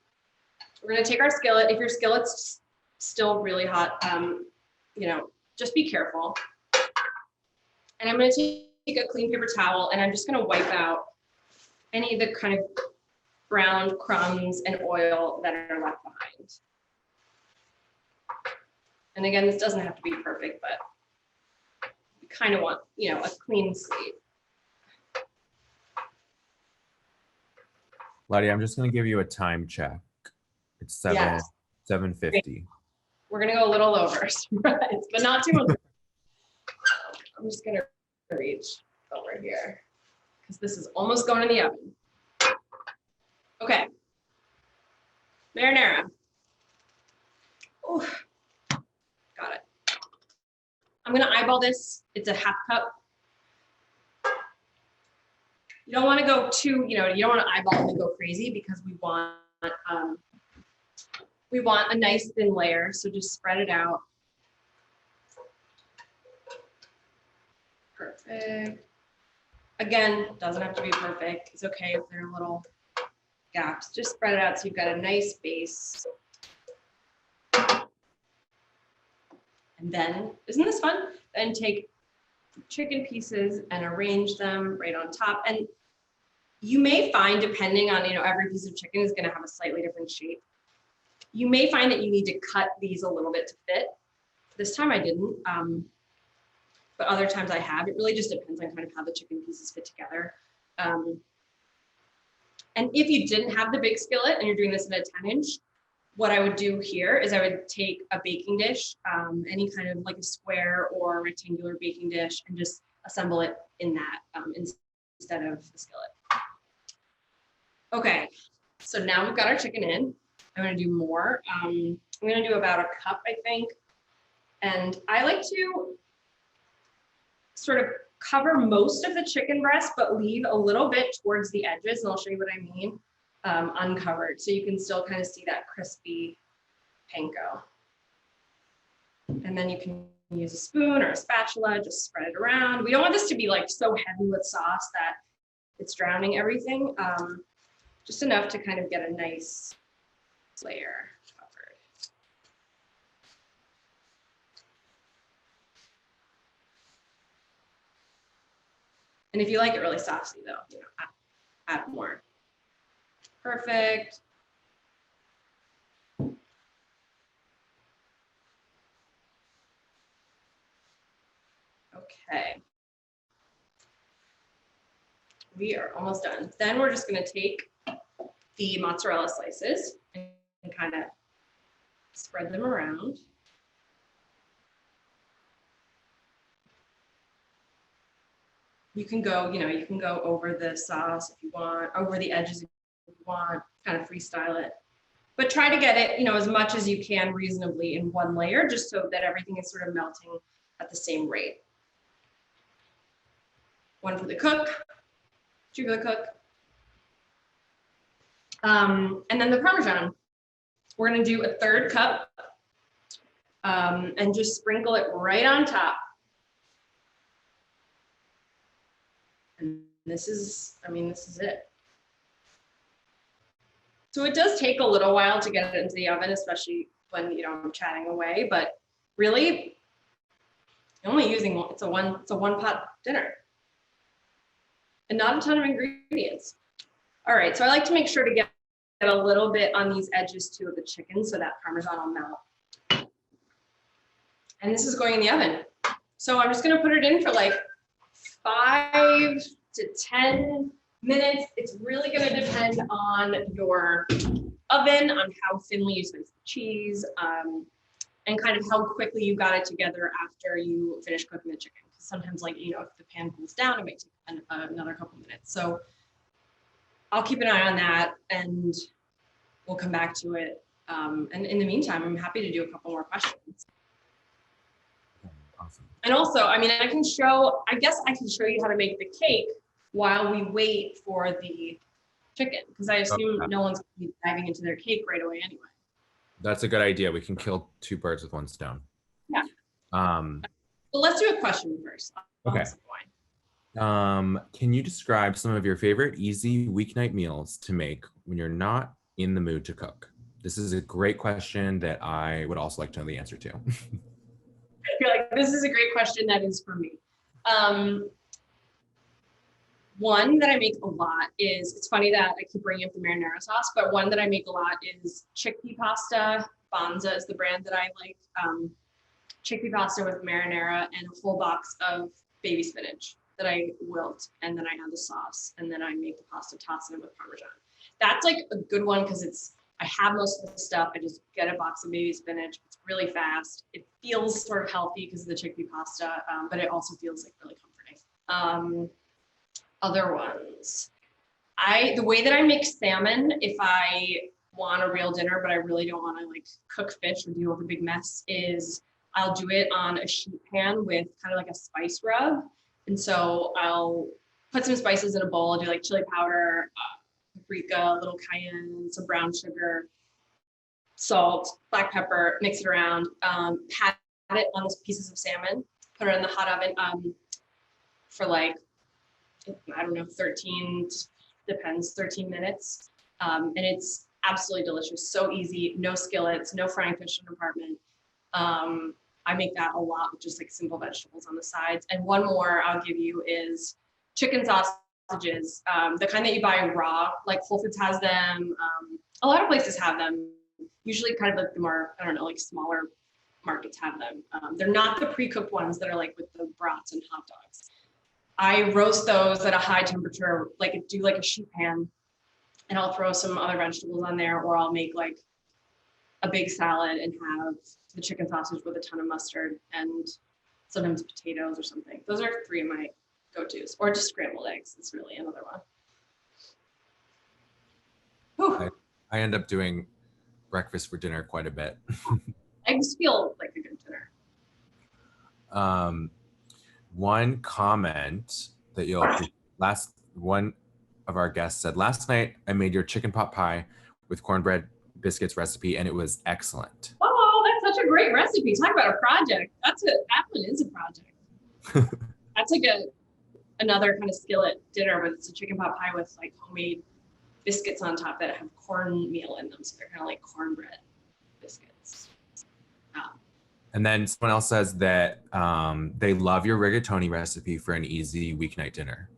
we're going to take our skillet. If your skillet's still really hot, you know, just be careful. And I'm going to take a clean paper towel and I'm just going to wipe out any of the kind of brown crumbs and oil that are left behind. And again, this doesn't have to be perfect, but you kind of want, you know, a clean slate. Lidey, I'm just going to give you a time check. It's 7:50. We're going to go a little over, but not too much. I'm just going to reach over here because this is almost going in the oven. Okay. Marinara. Ooh. Got it. I'm going to eyeball this. It's a ½ cup. You don't want to go too, you know, you don't want to eyeball and go crazy because we want a nice thin layer. So just spread it out. Perfect. Again, doesn't have to be perfect. It's okay if there are little gaps. Just spread it out so you've got a nice base. And then, isn't this fun? Then take chicken pieces and arrange them right on top. And you may find, depending on, you know, every piece of chicken is going to have a slightly different shape. You may find that you need to cut these a little bit to fit. This time I didn't, but other times I have. It really just depends on kind of how the chicken pieces fit together. And if you didn't have the big skillet and you're doing this in a 10-inch, what I would do here is I would take a baking dish, any kind of like a square or rectangular baking dish, and just assemble it in that instead of the skillet. Okay, so now we've got our chicken in. I'm gonna do more. I'm gonna do about a cup, I think. And I like to sort of cover most of the chicken breast, but leave a little bit towards the edges, and I'll show you what I mean, uncovered. So you can still kind of see that crispy panko. And then you can use a spoon or a spatula, just spread it around. We don't want this to be like so heavy with sauce that it's drowning everything. Just enough to kind of get a nice layer covered. And if you like it really saucy though, you know, add more. Perfect. Okay. We are almost done. Then we're just going to take the mozzarella slices and kind of spread them around. You can go, you know, you can go over the sauce if you want, over the edges if you want, kind of freestyle it. But try to get it, you know, as much as you can reasonably in one layer, just so that everything is sort of melting at the same rate. One for the cook, two for the cook. And then the Parmesan, we're gonna do a 1/3 cup and just sprinkle it right on top. And this is, I mean, this is it. So it does take a little while to get it into the oven, especially when, you know, I'm chatting away, but really only using, it's a one pot dinner and not a ton of ingredients. All right, so I like to make sure to get a little bit on these edges too of the chicken so that Parmesan will melt. And this is going in the oven. So I'm just gonna put it in for like 5 to 10 minutes. It's really going to depend on your oven, on how thinly you slice the cheese, and kind of how quickly you got it together after you finish cooking the chicken. Because sometimes, like, you know, if the pan cools down, it may take another couple minutes. So I'll keep an eye on that, and we'll come back to it. And in the meantime, I'm happy to do a couple more questions. Awesome. And also, I mean, I guess I can show you how to make the cake while we wait for the chicken, because I assume no one's going to be diving into their cake right away anyway. That's a good idea. We can kill 2 birds with 1 stone. Yeah. Well, let's do a question first. Okay. Can you describe some of your favorite easy weeknight meals to make when you're not in the mood to cook? This is a great question that I would also like to know the answer to. I feel like this is a great question that is for me. One that I make a lot is, it's funny that I keep bringing up the marinara sauce, but one that I make a lot is chickpea pasta. Banza is the brand that I like. Chickpea pasta with marinara and a full box of baby spinach that I wilt, and then I add the sauce, and then I make the pasta, toss it in with Parmesan. That's like a good one because I have most of the stuff. I just get a box of baby spinach. It's really fast. It feels sort of healthy because of the chickpea pasta, but it also feels like really comforting. Other ones. The way that I make salmon, if I want a real dinner, but I really don't want to like cook fish or deal with a big mess, is I'll do it on a sheet pan with kind of like a spice rub. And so I'll put some spices in a bowl. I'll do like chili powder, paprika, a little cayenne, some brown sugar, salt, black pepper, mix it around, pat it on those pieces of salmon, put it in the hot oven for like, I don't know, 13 minutes. And it's absolutely delicious. So easy, no skillets, no frying fish in an apartment. I make that a lot with just like simple vegetables on the sides. And one more I'll give you is chicken sausages, the kind that you buy raw, like Whole Foods has them. A lot of places have them. Usually kind of like the more, I don't know, like smaller markets have them. They're not the pre-cooked ones that are like with the brats and hot dogs. I roast those at a high temperature, like do like a sheet pan, and I'll throw some other vegetables on there, or I'll make like a big salad and have the chicken sausage with a ton of mustard and sometimes potatoes or something. Those are 3 of my go-tos, or just scrambled eggs is really another one. I end up doing breakfast for dinner quite a bit. Eggs feel like a good dinner. one comment that one of our guests said, last night I made your chicken pot pie with cornbread biscuits recipe and it was excellent. Oh, that's such a great recipe. Talk about a project. That one is a project. That's like another kind of skillet dinner, but it's a chicken pot pie with like homemade biscuits on top that have cornmeal in them. So they're kind of like cornbread biscuits. And then someone else says that they love your rigatoni recipe for an easy weeknight dinner.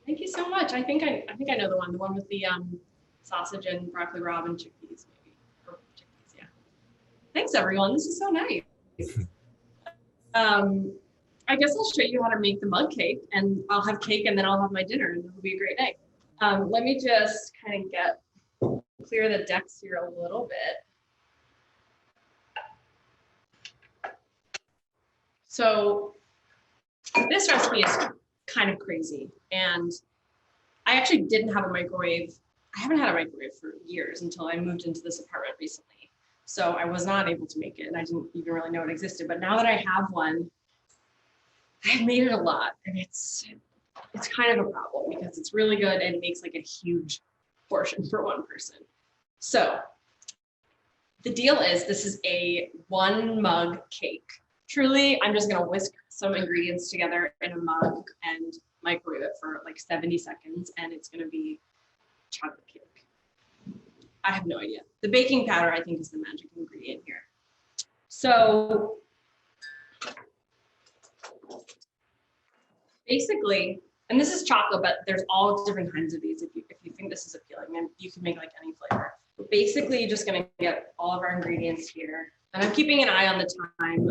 Thank you so much. I think I know the one with the sausage and broccoli rabe and chickpeas, maybe. Or chickpeas, yeah. Thanks everyone. This is so nice. I guess I'll show you how to make the mug cake, and I'll have cake and then I'll have my dinner, and it'll be a great day. Let me just kind of clear the decks here a little bit. So this recipe is kind of crazy, and I actually didn't have a microwave. I haven't had a microwave for years until I moved into this apartment recently. So I was not able to make it, and I didn't even really know it existed. But now that I have one, I've made it a lot, and it's kind of a problem because it's really good and it makes like a huge portion for one person. So the deal is this is a 1 mug cake. Truly, I'm just gonna whisk some ingredients together in a mug and microwave it for like 70 seconds, and it's gonna be chocolate cake. I have no idea. The baking powder, I think, is the magic ingredient here. So basically, and this is chocolate, but there's all different kinds of these. If you think this is appealing, then you can make like any flavor. But basically, you're just gonna get all of our ingredients here. And I'm keeping an eye on the time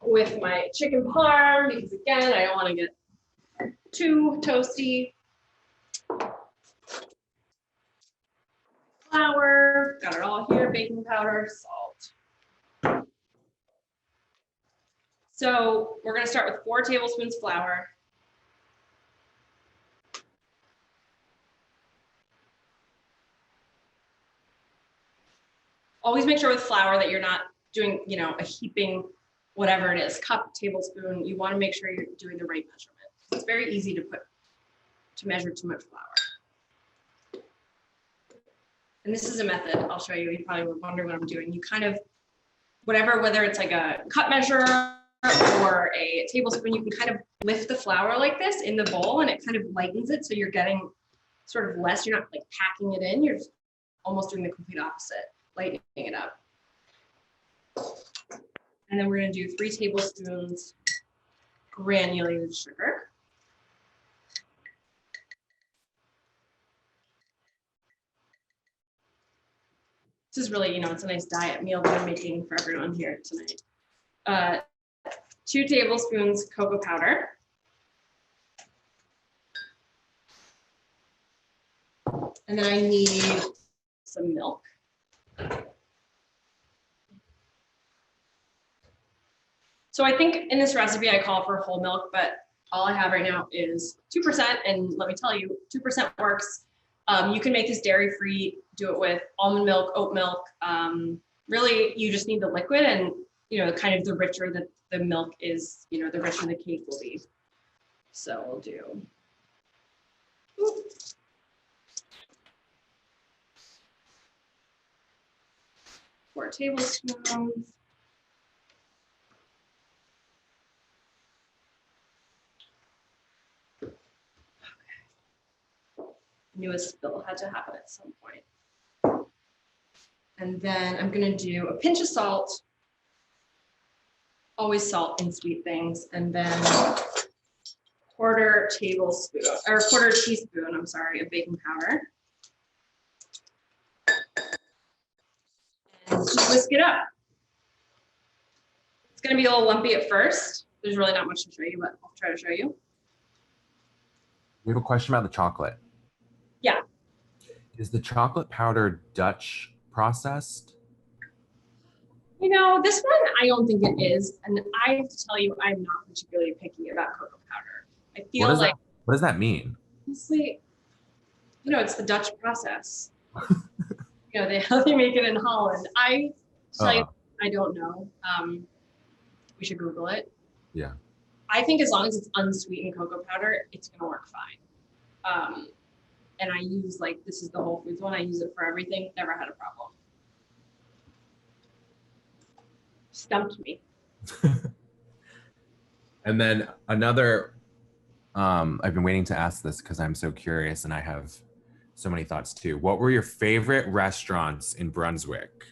with my chicken parm, because again, I don't want to get too toasty. Flour, got it all here, baking powder, salt. So we're gonna start with 4 tablespoons flour. Always make sure with flour that you're not doing, a heaping, whatever it is, cup, tablespoon. You want to make sure you're doing the right measurement. It's very easy to measure too much flour. And this is a method I'll show you. You probably were wondering what I'm doing. You kind of, whether it's like a cup measure or a tablespoon, you can kind of lift the flour like this in the bowl, and it kind of lightens it. So you're getting sort of less, you're not like packing it in. You're just almost doing the complete opposite. Lightening it up. And then we're going to do 3 tablespoons granulated sugar. This is really, it's a nice diet meal that I'm making for everyone here tonight. 2 tablespoons cocoa powder. And then I need some milk. So I think in this recipe, I call for whole milk, but all I have right now is 2%. And let me tell you, 2% works. You can make this dairy-free, do it with almond milk, oat milk. Really, you just need the liquid, and, kind of the richer that the milk is, the richer the cake will be. So we'll do. 4 tablespoons. Okay. Knew a spill had to happen at some point. And then I'm going to do a pinch of salt. Always salt in sweet things. And then quarter teaspoon of baking powder. And just whisk it up. It's going to be a little lumpy at first. There's really not much to show you, but I'll try to show you. We have a question about the chocolate. Yeah. Is the chocolate powder Dutch processed? This one, I don't think it is. And I have to tell you, I'm not particularly picky about cocoa powder. I feel what does that mean? Honestly, it's the Dutch process. They make it in Holland. I don't know. We should Google it. Yeah. I think as long as it's unsweetened cocoa powder, it's gonna work fine. And I use like, this is the Whole Foods one. I use it for everything. Never had a problem. Stumped me. And then another, I've been waiting to ask this because I'm so curious and I have so many thoughts too. What were your favorite restaurants in Brunswick?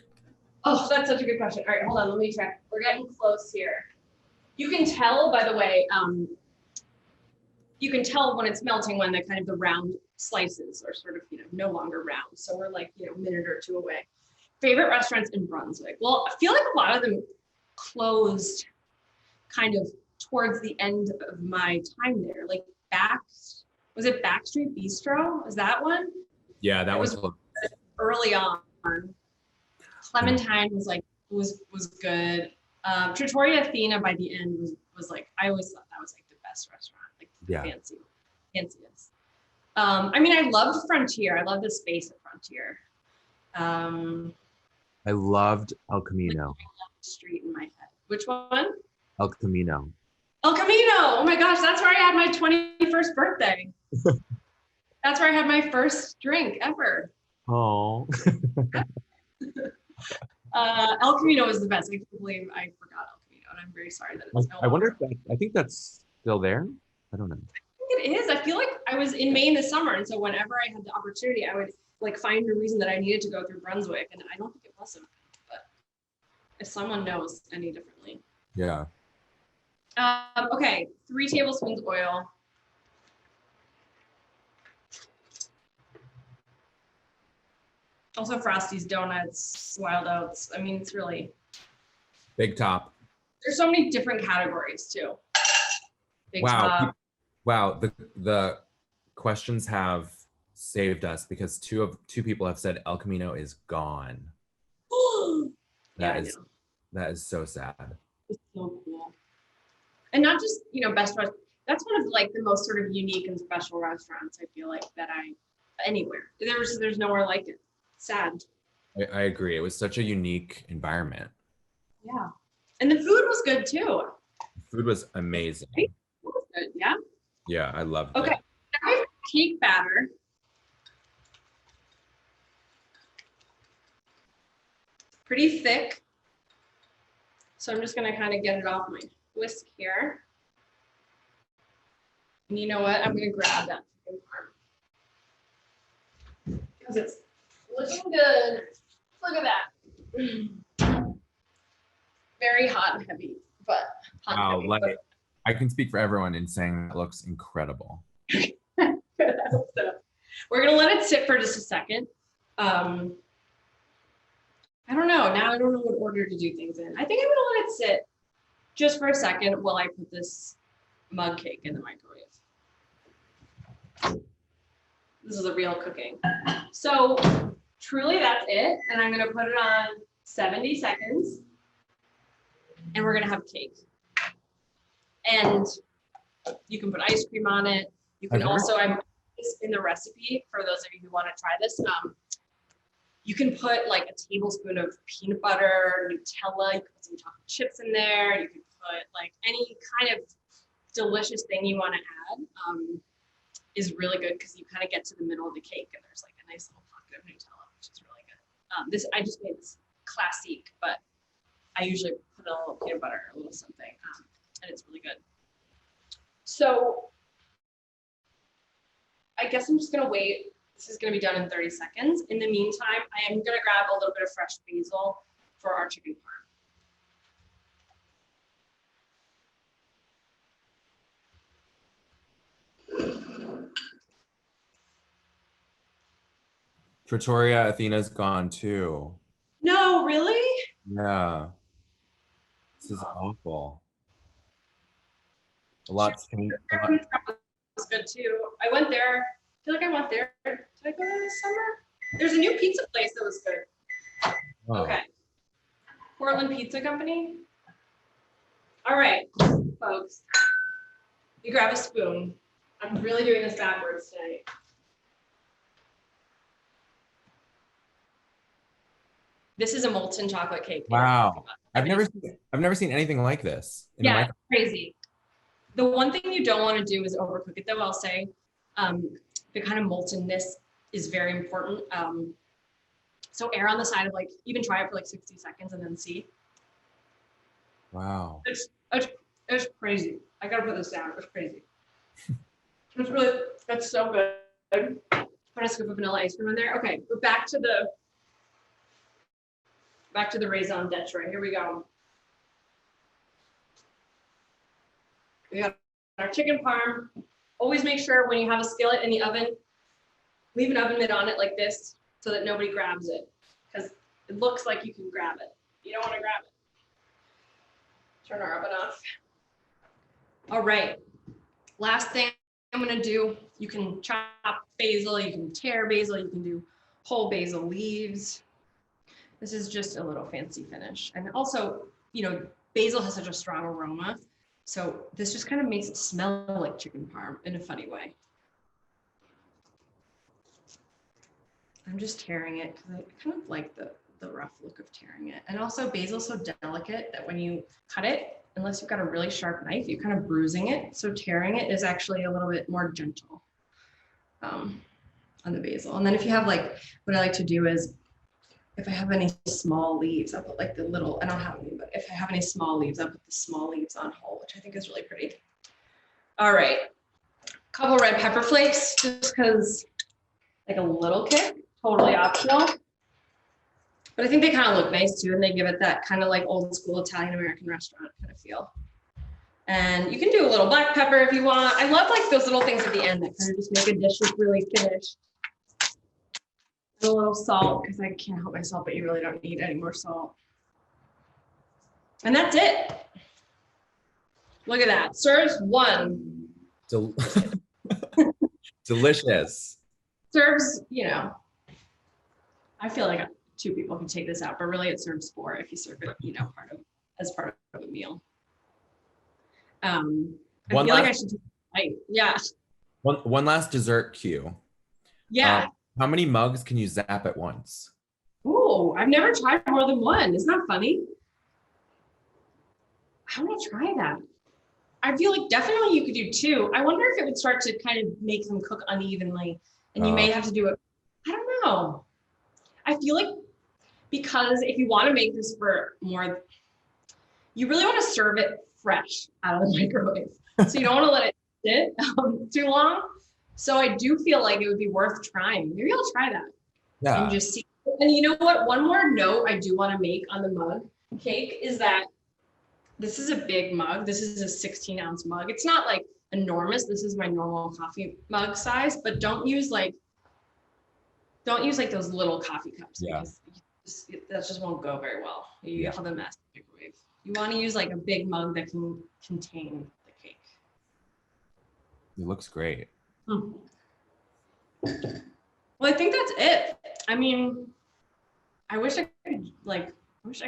Oh, that's such a good question. All right, hold on, let me check. We're getting close here. You can tell, by the way, you can tell when it's melting when the kind of the round slices are sort of, no longer round. So we're like, a minute or two away. Favorite restaurants in Brunswick? Well, I feel like a lot of them closed kind of towards the end of my time there. Like was it Backstreet Bistro? Was that one? Yeah, that was early on. Clementine was good. Trattoria Athena by the end was like, I always thought that was like the best restaurant, like fanciest. I mean, I loved Frontier. I love the space at Frontier. I loved El Camino. Street in my head. Which one? El Camino. El Camino. Oh my gosh, that's where I had my 21st birthday. That's where I had my first drink ever. Oh. El Camino is the best. I can't believe I forgot El Camino, and I'm very sorry that it's no I wonder longer. if I think that's still there. I don't know. I think it is. I feel like I was in Maine this summer, and so whenever I had the opportunity, I would like find a reason that I needed to go through Brunswick, and I don't think it was, but if someone knows any differently. Yeah. Okay, 3 tablespoons oil. Also Frosty's donuts, wild oats. I mean, it's really Big top. There's so many different categories too. Big top. Wow. The questions have saved us because two people have said El Camino is gone. That is so sad. It's so cool. And not just, best restaurant. That's one of like the most sort of unique and special restaurants I feel like that anywhere. There's nowhere like it. Sad. I agree. It was such a unique environment. Yeah. And the food was good too. The food was amazing. Right? It was good, yeah? Yeah, I loved it. Okay, now I have cake batter. Pretty thick. So I'm just gonna kind of get it off my whisk here. And you know what? I'm gonna grab that chicken parm. Because it's looking good. Look at that. Very hot and heavy, but hot and heavy. But I can speak for everyone in saying that looks incredible. We're gonna let it sit for just a second. I don't know. Now I don't know what order to do things in. I think I'm gonna let it sit just for a second while I put this mug cake in the microwave. This is a real cooking. So truly that's it. And I'm gonna put it on 70 seconds and we're gonna have cake. And you can put ice cream on it. You can also, I'm in the recipe for those of you who want to try this. You can put like a tablespoon of peanut butter, Nutella, you can put some chocolate chips in there. You can put like any kind of delicious thing you want to add. Is really good because you kind of get to the middle of the cake and there's like a nice little pocket of Nutella, which is really good. I just made this classique, but I usually put a little peanut butter, a little something, and it's really good. So I guess I'm just gonna wait. This is gonna be done in 30 seconds. In the meantime, I am gonna grab a little bit of fresh basil for our chicken parm. Trattoria Athena's gone too. No, really? Yeah. This is awful. A lot's changed. Was good too. I went there. I feel like I went there. Did I go there this summer? There's a new pizza place that was good. Oh. Okay. Portland Pizza Company. All right, folks. You grab a spoon. I'm really doing this backwards tonight. This is a molten chocolate cake. Wow. I've never seen anything like this. Yeah, it's crazy. The one thing you don't want to do is overcook it though, I'll say. The kind of moltenness is very important. So err on the side of like, even try it for like 60 seconds and then see. Wow. It's crazy. I gotta put this down. It's crazy. It's so good. Put a scoop of vanilla ice cream in there. Okay, we're back to the raison d'etre. Here we go. We got our chicken parm. Always make sure when you have a skillet in the oven, leave an oven mitt on it like this so that nobody grabs it, because it looks like you can grab it. You don't want to grab it. Turn our oven off. All right. Last thing I'm gonna do, you can chop basil, you can tear basil, you can do whole basil leaves. This is just a little fancy finish. And also, you know, basil has such a strong aroma. So this just kind of makes it smell like chicken parm in a funny way. I'm just tearing it because I kind of like the rough look of tearing it. And also basil's so delicate that when you cut it, unless you've got a really sharp knife, you're kind of bruising it. So tearing it is actually a little bit more gentle on the basil. And then if you have like, what I like to do is, if I have any small leaves, I'll put like the little, I don't have any, but if I have any small leaves, I'll put the small leaves on whole, which I think is really pretty. All right, couple red pepper flakes, just because like a little kick, totally optional. But I think they kind of look nice too, and they give it that kind of like old school Italian American restaurant kind of feel. And you can do a little black pepper if you want. I love like those little things at the end that kind of just make a dish look really finished. And a little salt, because I can't help myself, but you really don't need any more salt. And that's it. Look at that. Serves one. Delicious. Serves, you know, I feel like 2 people can take this out, but really it serves 4 if you serve it, you know, as part of a meal. I feel like I should do it. Yeah. One last dessert cue. Yeah. How many mugs can you zap at once? Oh, I've never tried more than one. Isn't that funny? I'm gonna try that. I feel like definitely you could do 2. I wonder if it would start to kind of make them cook unevenly, and you may have to do it. I don't know. I feel like, because if you want to make this for more, you really want to serve it fresh out of the microwave. So you don't want to let it sit too long. So I do feel like it would be worth trying. Maybe I'll try that. Yeah. And just see. And you know what? One more note I do want to make on the mug cake is that this is a big mug. This is a 16-ounce mug. It's not like enormous. This is my normal coffee mug size, but don't use like those little coffee cups. Yeah. Because that just won't go very well. You have a mess in the microwave. You want to use like a big mug that can contain the cake. It looks great. Well, I think that's it. I mean, I wish I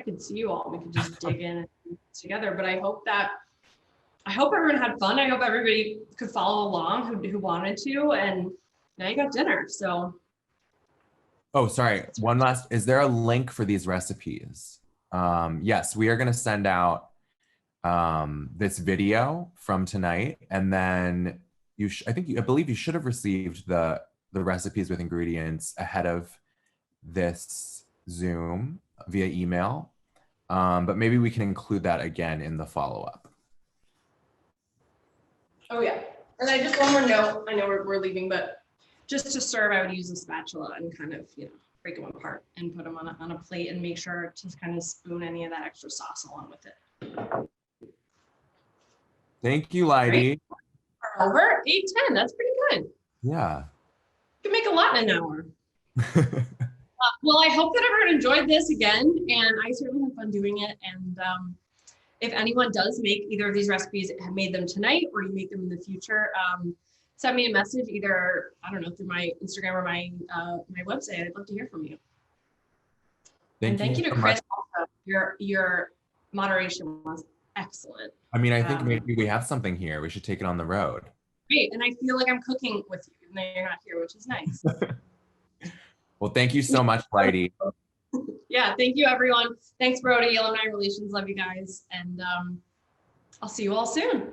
could see you all. We could just dig in together. But I hope everyone had fun. I hope everybody could follow along who wanted to. And now you got dinner. So. Oh, sorry. One last. Is there a link for these recipes? Yes, we are going to send out this video from tonight, and then I believe you should have received the recipes with ingredients ahead of this Zoom via email, but maybe we can include that again in the follow-up. Oh yeah, and I just one more note. I know we're leaving, but just to serve, I would use a spatula and kind of break them apart and put them on a plate and make sure to kind of spoon any of that extra sauce along with it. Thank you, Lidey. Over 8:10. That's pretty good. Yeah. You can make a lot in an hour. Well, I hope that everyone enjoyed this again, and I certainly had fun doing it. And if anyone does make either of these recipes, have made them tonight, or you make them in the future, send me a message either, I don't know, through my Instagram or my website. I'd love to hear from you. Thank you to Chris also. Your moderation was excellent. I mean, I think maybe we have something here. We should take it on the road. Great, and I feel like I'm cooking with you, even though you're not here, which is nice. Well, thank you so much, Lidey. Yeah, thank you, everyone. Thanks, Brody, Alumni Relations. Love you guys, and I'll see you all soon.